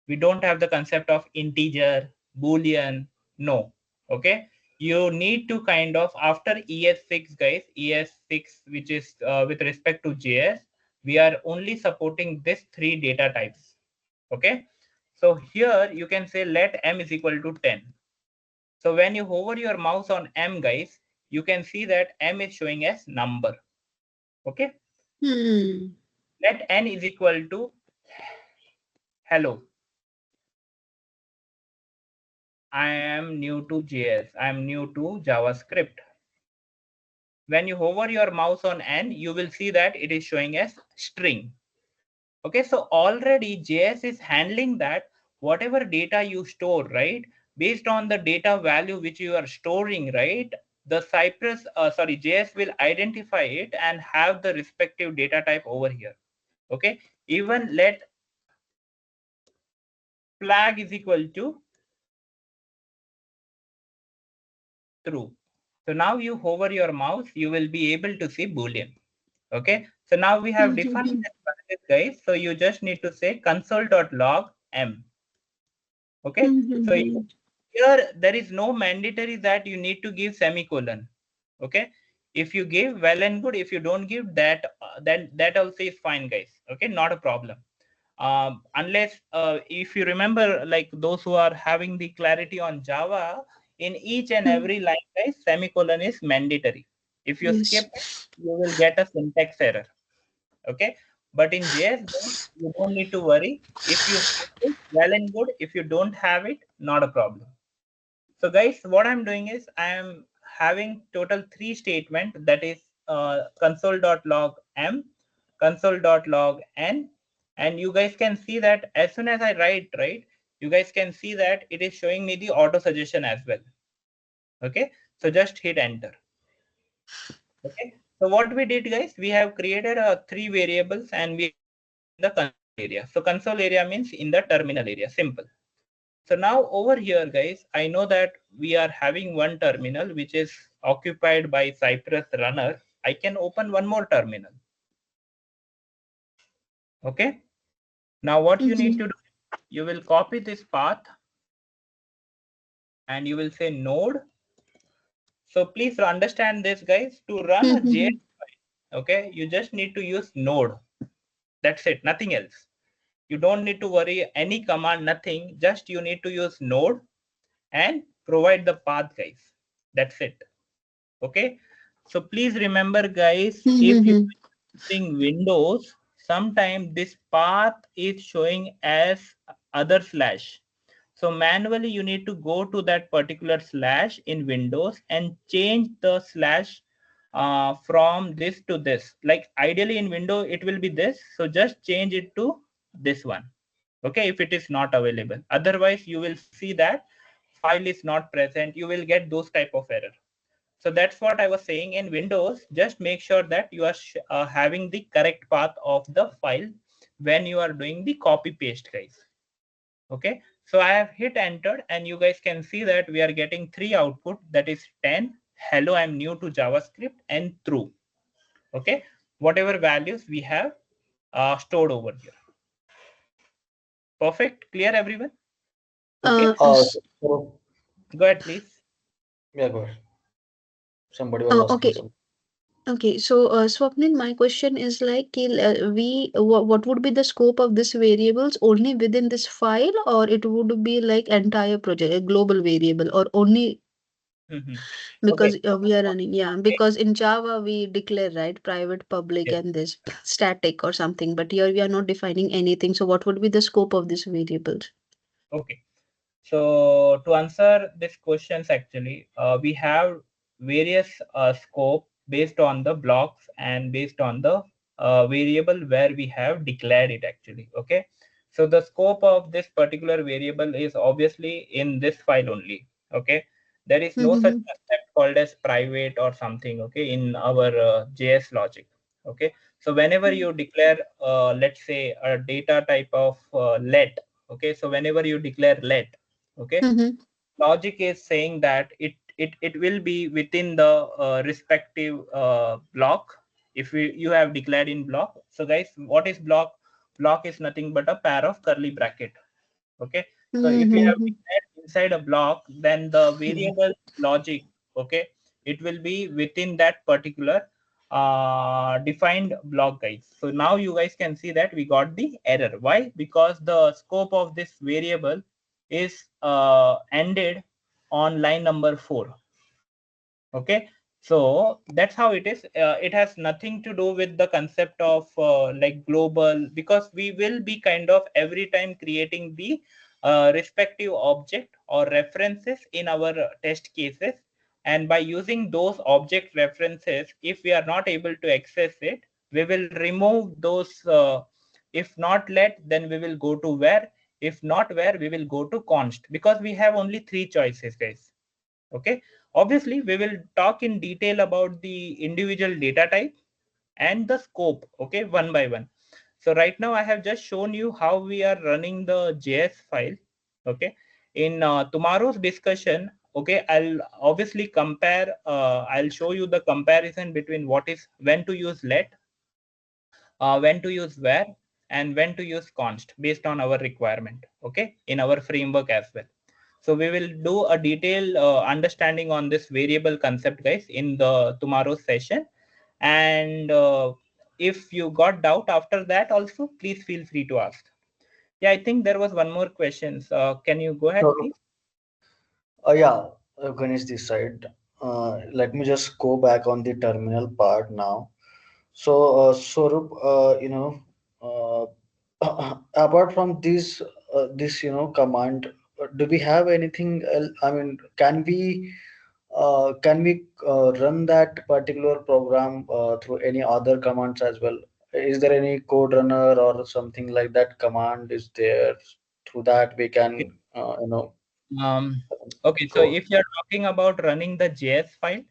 we don't have the concept of integer, boolean, no. Okay, you need to kind of, after ES6 guys, ES6 which is with respect to JS, we are only supporting this 3 data types. Okay, so here you can say let m is equal to 10. So when you hover your mouse on m guys, you can see that m is showing as number. Okay, let n is equal to hello. I am new to JS. I am new to JavaScript. When you hover your mouse on n, you will see that it is showing as string. Okay, so already JS is handling that whatever data you store, right? Based on the data value which you are storing, right? The Cypress, JS will identify it and have the respective data type over here. Okay, even let flag is equal to true. So now you hover your mouse, you will be able to see Boolean. Okay, so now we have defined this guys. So you just need to say console.log m. Okay, so here there is no mandatory that you need to give semicolon. Okay, if you give, well and good. If you don't give that, then that also is fine guys. Okay, not a problem. Unless if you remember, like those who are having the clarity on Java, in each and every line guys, semicolon is mandatory. If you skip Yes. it, you will get a syntax error. Okay, but in JS you don't need to worry. If you skip it, well and good. If you don't have it, not a problem. So guys, what I'm doing is I am having total 3 statement, that is console.log m, console.log n, and you guys can see that as soon as I write, right, you guys can see that it is showing me the auto suggestion as well. Okay, so just hit enter. Okay, so what we did guys, we have created 3 variables and we have kept it in the console area. So console area means in the terminal area, simple. So now over here guys, I know that we are having one terminal which is occupied by Cypress runner. I can open one more terminal. Okay, now what you need to do, you will copy this path and you will say node. So please understand this guys, to run a JS file, okay, you just need to use node. That's it, nothing else. You don't need to worry any command, nothing. Just you need to use node and provide the path guys. That's it. Okay. So please remember guys, if you are using Windows, sometimes this path is showing as other slash. So manually you need to go to that particular slash in Windows and change the slash from this to this. Like ideally in Windows it will be this. So just change it to this one. Okay, if it is not available. Otherwise you will see that file is not present. You will get those type of error. So that's what I was saying. In Windows, just make sure that you are having the correct path of the file when you are doing the copy paste guys. Okay, so I have hit enter and you guys can see that we are getting 3 output, that is 10, hello I'm new to JavaScript, and true. Okay, whatever values we have stored over here. Perfect, clear everyone? Okay, So, go ahead please. yeah, go ahead. Somebody was asking Okay. something. Okay, so Swapnil, my question is like, what would be the scope of this variables only within this file, or it would be like entire project, a global variable, or only Okay, because we are running, yeah, because in Java we declare, right, private, public, yes. and this static or something, but here we are not defining anything. So what would be the scope of this variables? Okay. So to answer these questions, actually, we have various scope based on the blocks and based on the variable where we have declared it actually. Okay. So the scope of this particular variable is obviously in this file only. Okay. There is no such concept called as private or something. Okay. In our JS logic. Okay. So whenever you declare, let's say a data type of let. Okay. So whenever you declare let, okay, logic is saying that it will be within the respective block if you have declared in block. So guys, what is block? Block is nothing but a pair of curly bracket. Okay, so if you have Mm-hmm. declared inside a block, then the variable logic, okay, it will be within that particular defined block, guys. So now you guys can see that we got the error. Why? Because the scope of this variable is ended on line number 4. Okay, so that's how it is. It has nothing to do with the concept of like global, because we will be kind of every time creating the respective object or references in our test cases, and by using those object references, if we are not able to access it, we will remove those. If not let, then we will go to where. If not where, we will go to const, because we have only 3 choices, guys. Okay, obviously we will talk in detail about the individual data type and the scope, okay, one by one. So right now I have just shown you how we are running the JS file. Okay, in tomorrow's discussion, okay, I'll obviously compare, I'll show you the comparison between what is when to use let, when to use where, and when to use const based on our requirement, okay, in our framework as well. So we will do a detailed understanding on this variable concept, guys, in the tomorrow's session. And if you got doubt after that also, please feel free to ask. Yeah, I think there was one more question. Can you go ahead, So, please? yeah, Ganesh this side. Let me just go back on the terminal part now. So, Swarup, apart from this, command, do we have anything else? I mean, can we run that particular program through any other commands as well? Is there any code runner or something like that command is there through that we can, Um, okay, so code? if you're talking about running the JS file,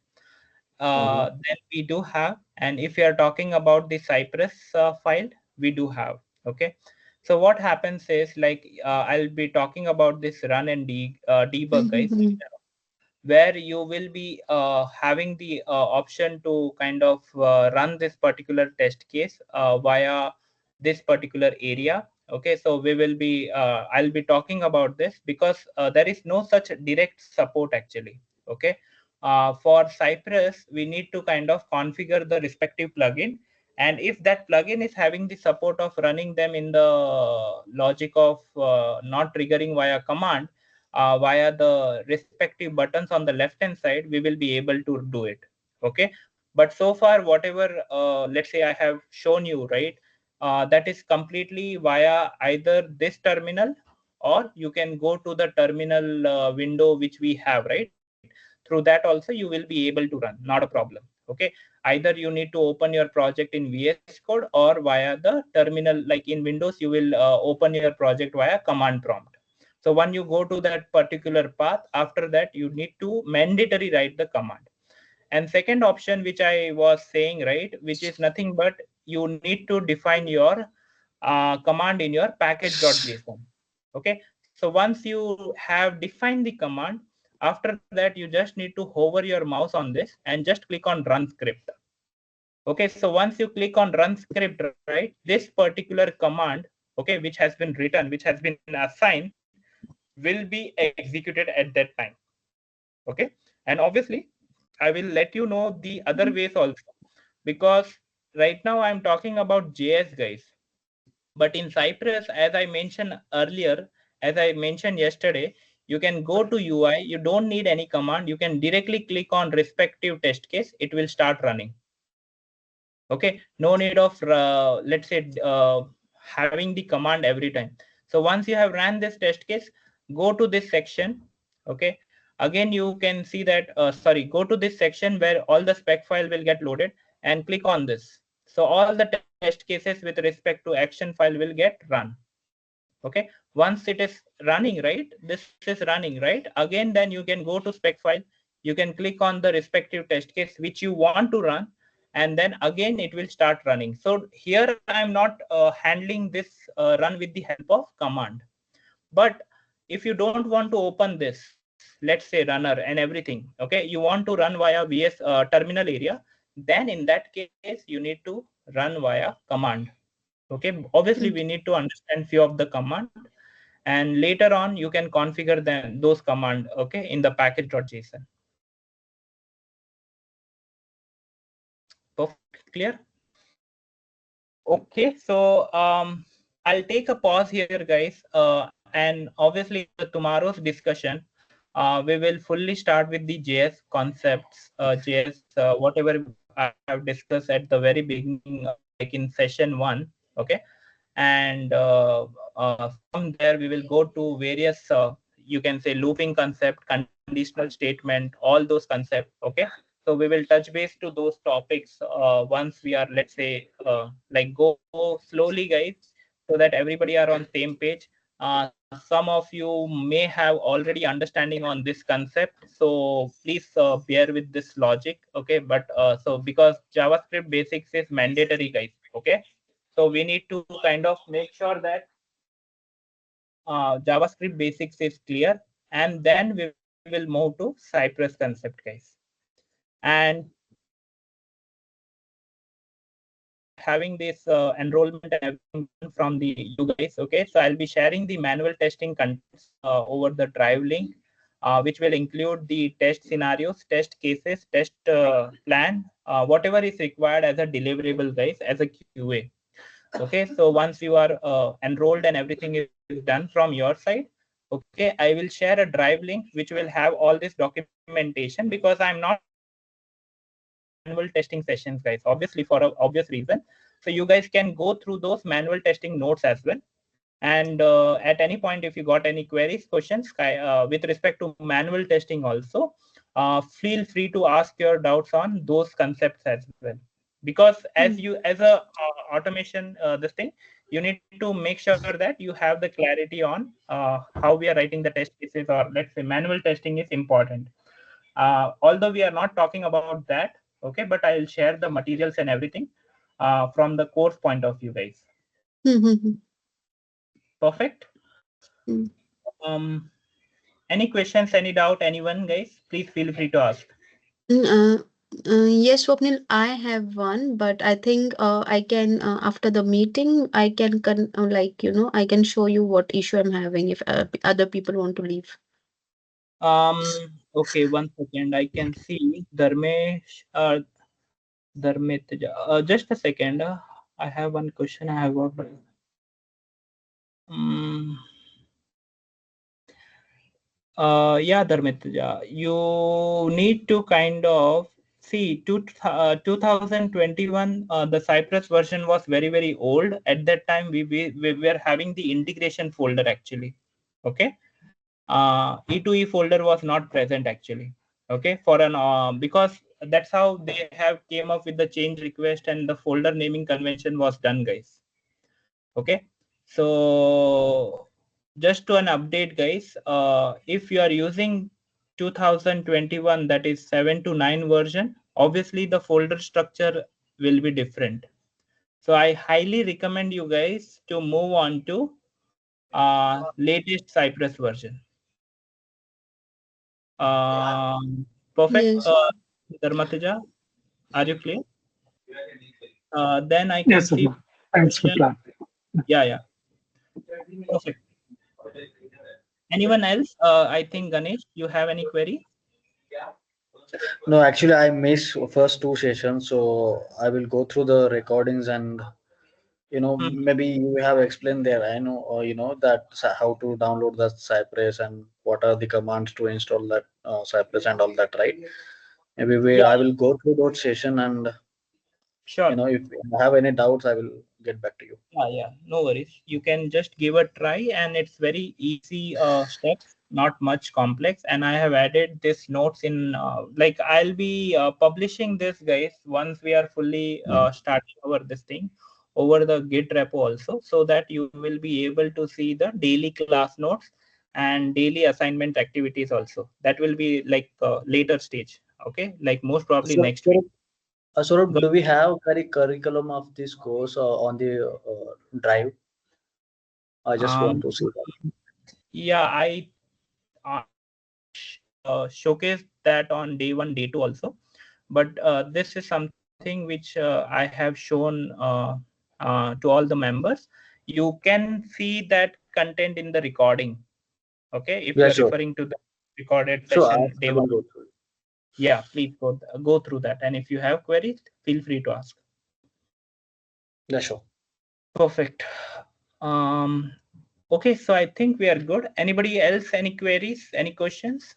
Mhm. then we do have. And if you are talking about the Cypress file, we do have. Okay, so what happens is, like, I'll be talking about this run and debug, guys, where you will be having the option to kind of run this particular test case via this particular area. Okay, so we will be I'll be talking about this because there is no such direct support actually. Okay, for Cypress we need to kind of configure the respective plugin, and if that plugin is having the support of running them in the logic of not triggering via command, via the respective buttons on the left hand side, we will be able to do it. Okay, but so far whatever let's say I have shown you, right, that is completely via either this terminal, or you can go to the terminal window which we have, right. Through that also you will be able to run, not a problem. Okay, either you need to open your project in VS Code or via the terminal, like in Windows you will open your project via command prompt. So when you go to that particular path, after that you need to mandatory write the command. And second option which I was saying, right, which is nothing but you need to define your command in your package.json. Okay, so once you have defined the command, after that you just need to hover your mouse on this and just click on run script. Okay, so once you click on run script, right, this particular command, okay, which has been written, which has been assigned, will be executed at that time. Okay, and obviously I will let you know the other ways also, because right now I'm talking about JS, guys. But in Cypress, as I mentioned earlier, as I mentioned yesterday, you can go to UI, you don't need any command, you can directly click on respective test case, it will start running. Okay, no need of let's say having the command every time. So once you have ran this test case, go to this section. Okay, again you can see that sorry, go to this section where all the spec file will get loaded, and click on this. So all the test cases with respect to action file will get run. Okay, once it is running, right, this is running, right, again then you can go to spec file, you can click on the respective test case which you want to run, and then again it will start running. So here I am not handling this run with the help of command. But if you don't want to open this, let's say runner and everything, okay, you want to run via VS terminal area, then in that case you need to run via command. Okay, obviously we need to understand few of the command, and later on you can configure them those command, okay, in the package.json. Perfect, clear? Okay, so I'll take a pause here, guys. And obviously, in the tomorrow's discussion, we will fully start with the JS concepts, JS, whatever I have discussed at the very beginning, like in session 1. Okay, and from there we will go to various, you can say, looping concept, conditional statement, all those concepts. Okay, so we will touch base to those topics once we are, let's say, like go slowly, guys, so that everybody are on same page. Some of you may have already understanding on this concept, so please bear with this logic. Okay, but so because JavaScript basics is mandatory, guys. Okay, so we need to kind of make sure that JavaScript basics is clear, and then we will move to Cypress concept, guys. And having this enrollment and everything done from the you guys. Okay, so I'll be sharing the manual testing contents over the drive link, which will include the test scenarios, test cases, test plan, whatever is required as a deliverable, guys, as a QA. Okay, so once you are enrolled and everything is done from your side, okay, I will share a drive link which will have all this documentation, because I'm not manual testing sessions, guys, obviously for a obvious reason. So you guys can go through those manual testing notes as well. And at any point, if you got any queries, questions with respect to manual testing also, feel free to ask your doubts on those concepts as well. Because as a automation, this thing, you need to make sure that you have the clarity on how we are writing the test cases, or let's say manual testing is important. Although we are not talking about that, okay, but I'll share the materials and everything from the course point of view, guys. Perfect. Any questions, any doubt, anyone, guys? Please feel free to ask. Yes, Swapnil, I have one, but I think I can after the meeting I can like I can show you what issue I'm having if other people want to leave. Okay, 1 second. I can see Dharmesh, Dharmit. Just a second. I have one question. I have got. Yeah, Dharmitra, you need to kind of see 2021, the Cypress version was very, very old. At that time, we were having the integration folder actually. Okay. E2E folder was not present actually. Okay. For an, because that's how they have came up with the change request, and the folder naming convention was done, guys. Okay, so just to an update, guys, if you are using 2021, that is 7 to 9 version, obviously the folder structure will be different. So I highly recommend you guys to move on to latest Cypress version. Perfect. Yes. Dharmatuja, are you clear? Then I can Yes, sir. see Thanks for question. clarity. Yeah, yeah. Perfect. Anyone else? I think Ganesh, you have any query? No, actually, I missed first two sessions, so I will go through the recordings and maybe you have explained there. I know, that how to download the Cypress and what are the commands to install that Cypress and all that, right? Maybe Yeah, I will go through that session and sure. if I have any doubts, I will get back to you. Yeah, no worries. You can just give a try, and it's very easy steps, not much complex. And I have added this notes in, like I'll be publishing this, guys, once we are fully starting over this thing over the Git repo also, so that you will be able to see the daily class notes and daily assignment activities also. That will be like later stage. Okay, like most probably So, next week. Saurabh, do we have curriculum of this course on the drive? I just want Um, to see that. yeah, showcase that on day 1, day 2 also. But this is something which I have shown to all the members. You can see that content in the recording. Okay, if Yeah, you're sure. referring to the recorded Sure, session I day will 1, go through it. yeah, please go through that. And if you have queries, feel free to ask. Yeah, sure. Perfect. Um, okay, so I think we are good. Anybody else, any queries, any questions?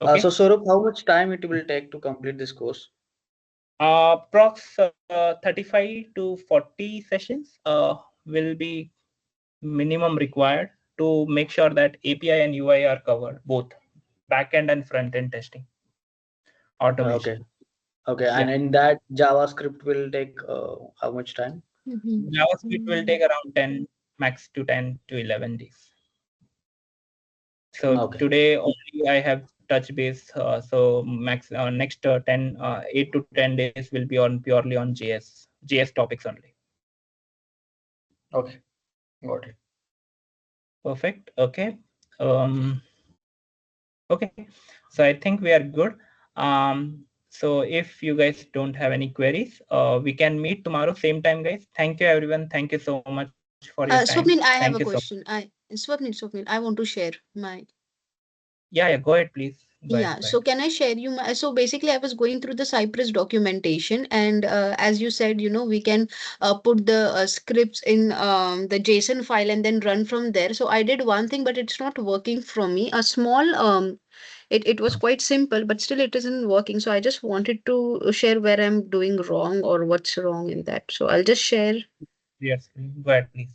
So Okay. Saurabh, how much time it will take to complete this course? Prox 35 to 40 sessions will be minimum required to make sure that API and UI are covered, both backend and front end testing automation. Okay. Okay, Yeah, and in that JavaScript will take how much time? JavaScript will take Mhm. around 10 max to 10 to 11 days. So Okay. today only I have touch base. So max next 10 8 to 10 days will be on purely on JS topics only. Okay. Got it. Perfect. Okay. Okay. So I think we are good. So if you guys don't have any queries, we can meet tomorrow same time, guys. Thank you, everyone. Thank you so much for your time. Swapnil, Thank I you so have a much. question. Swapnil, I want to share my. Yeah, yeah. Go ahead, please. Go ahead. Yeah, Go so ahead. can I share you my, so basically I was going through the Cypress documentation, and as you said, we can put the scripts in the JSON file and then run from there. So I did one thing, but it's not working for me. A small it was quite simple, but still it isn't working. So I just wanted to share where I'm doing wrong or what's wrong in that. So I'll just share. Yes, go ahead, please.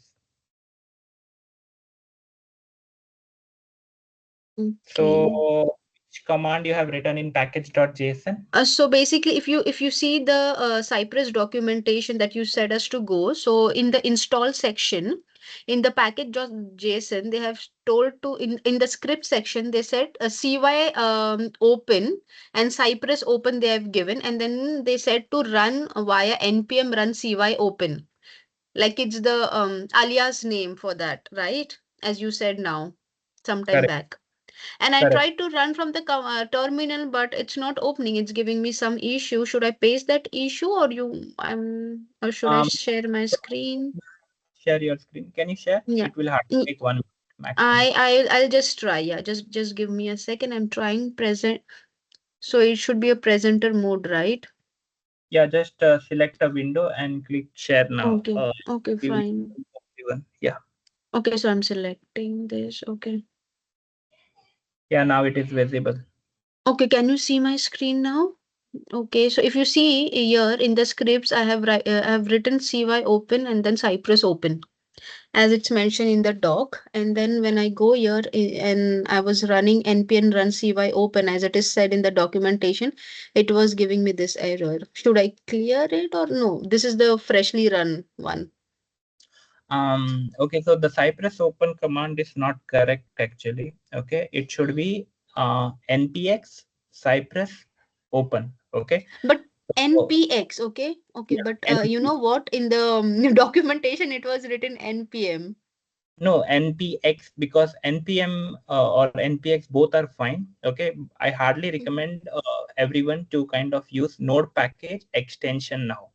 Okay. So which command you have written in package.json? So basically, if you see the Cypress documentation that you said us to go, so in the install section, in the package.json, they have told to in the script section, they said CY open and Cypress open they have given, and then they said to run via npm run CY open, like it's the alias name for that, right? As you said now, sometime Correct. back. And I Correct. tried to run from the terminal, but it's not opening. It's giving me some issue. Should I paste that issue, or should I Um, share my screen? share your screen. Can you share? Yeah. It will hardly Mm, take 1 minute maximum. I'll just try. Yeah, just give me a second. I'm trying present. So it should be a presenter mode, right? Yeah, just select a window and click share now. Okay. Okay, We will fine. everyone. Yeah, Okay, so I'm selecting this. Okay. yeah. Now it is visible. Okay, can you see my screen now? Okay, so if you see here in the scripts, I have written CY open and then Cypress open, as it's mentioned in the doc. And then when I go here and I was running npm run CY open as it is said in the documentation, it was giving me this error. Should I clear it or no? This is the freshly run one. Okay, so the Cypress open command is not correct actually. Okay, it should be npx Cypress open. Okay, But so npx, okay, okay, yeah, but you npx. know what? In the documentation, it was written npm. No, npx, because npm or npx both are fine. Okay, I hardly recommend everyone to kind of use node package extension now.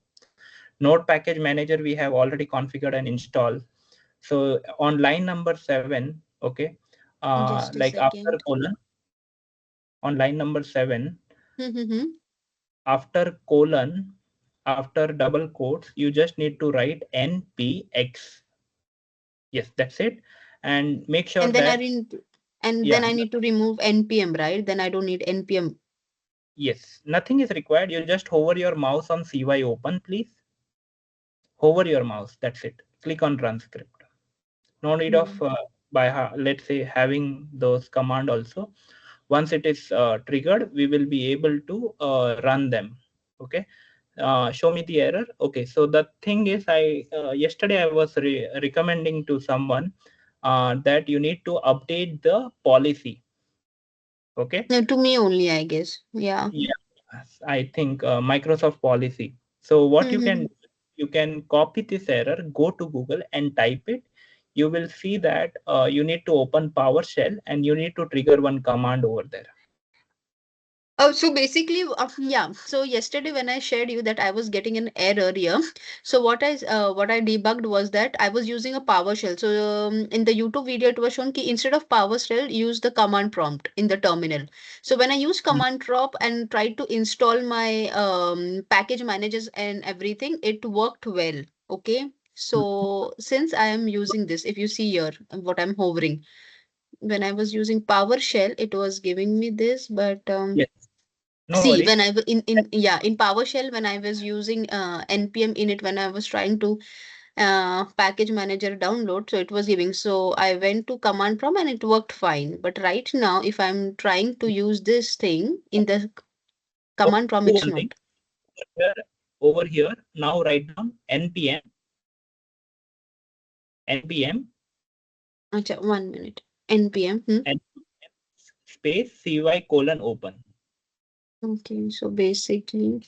Node package manager we have already configured and installed. So on line number 7, okay, Just a like after second. colon, on line number 7, Mm-hmm. after colon, after double quotes, you just need to write npx. Yes, that's it. And make sure And then that, then yeah, I need to remove npm, right? Then I don't need npm. yes, nothing is required. You just hover your mouse on CY open, please. Hover your mouse, that's it. Click on run script. No need of Hmm. let's say having those command also. Once it is triggered, we will be able to run them. Okay, show me the error. Okay, so the thing is, I yesterday I was recommending to someone that you need to update the policy. Okay, No, to me only, I guess. Yeah. yeah, I think Microsoft policy. So what you Mm-hmm. can, you can copy this error, go to Google and type it you will see that you need to open PowerShell and you need to trigger one command over there. Oh, so basically, yeah. So yesterday when I shared you that I was getting an error here, so what I debugged was that I was using a PowerShell. So in the YouTube video, it was shown that instead of PowerShell, use the command prompt in the terminal. So when I use command prompt and tried to install my package managers and everything, it worked well. Okay. So since I am using this, if you see here what I'm hovering, when I was using PowerShell, it was giving me this, but Yes, no see, worries. when I in PowerShell, when I was using npm init, when I was trying to package manager download, so it was giving. So I went to command prompt and it worked fine. But right now, if I'm trying to use this thing in the command prompt, Do it's one thing. not. Over here, now write down npm Acha, 1 minute. npm. and space cy:\open. Okay, so basically,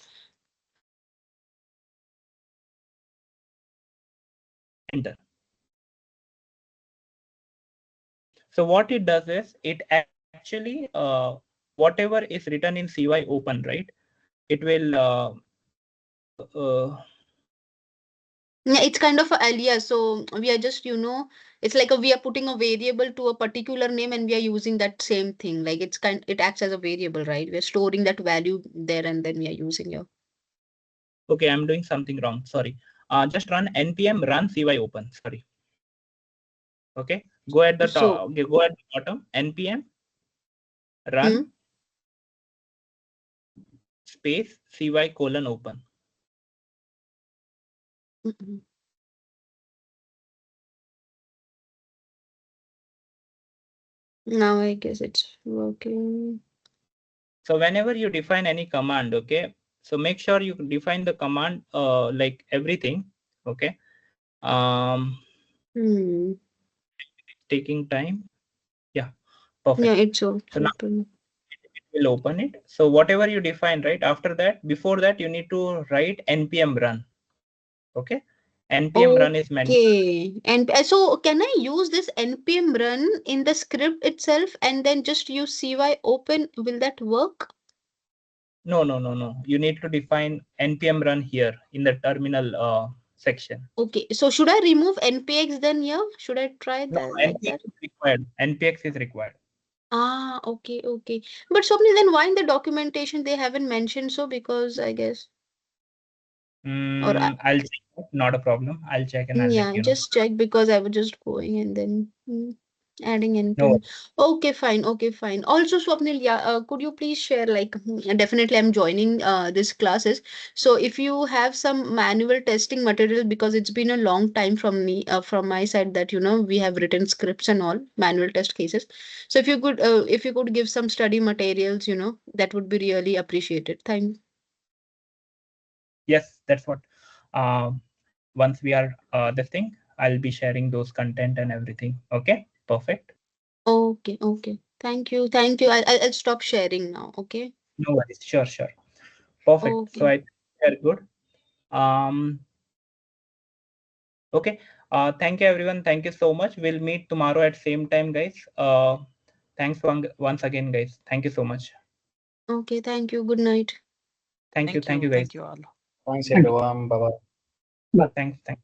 Enter. So what it does is it actually whatever is written in cy:\open, right? It will yeah, it's kind of a alias. So we are just, it's like we are putting a variable to a particular name and we are using that same thing. Like it acts as a variable, right? We're storing that value there and then we are using it. okay, I'm doing something wrong. Sorry. Just run npm run cy:\open. Sorry. Okay. Go at the top. So, Okay, go at the bottom. npm run space cy:\open. mhm. Now I guess it's working. So whenever you define any command, okay, so make sure you define the command like everything. Okay. Taking time. Yeah, Yeah, perfect. it's So now open. it will open it. So whatever you define, right, after that, before that, you need to write npm run. Okay. npm run is meant. Okay. And so can I use this npm run in the script itself and then just use cy:\open? Will that work? No. You need to define npm run here in the terminal section. Okay. So should I remove npx then? Yeah. Should I try No, that like npx that? is required. npx is required. Ah, okay, okay. But Swapnil, then why in the documentation they haven't mentioned so? Because I guess, or I'll check. Not a problem. I'll check and I'll let yeah, you know. just check because I was just going and then adding No. npm. Okay, fine, okay, fine. Also, Swapnil, yeah, could you please share like definitely I'm joining this classes. So if you have some manual testing material because it's been a long time from me from my side that we have written scripts and all manual test cases. So if you could give some study materials, that would be really appreciated. Thank. Yes, that's what. Once we are this thing, I'll be sharing those content and everything. Okay, perfect. Okay, okay. Thank you, thank you. I'll stop sharing now. Okay. No worries. Sure. Perfect. So Okay. I think we are good. Um, okay. Thank you everyone. Thank you so much. We'll meet tomorrow at same time, guys. Thanks once again, guys. Thank you so much. Okay, thank you. Good night. Thank you, guys. Thank you all. Thanks everyone. Bye bye. Thanks.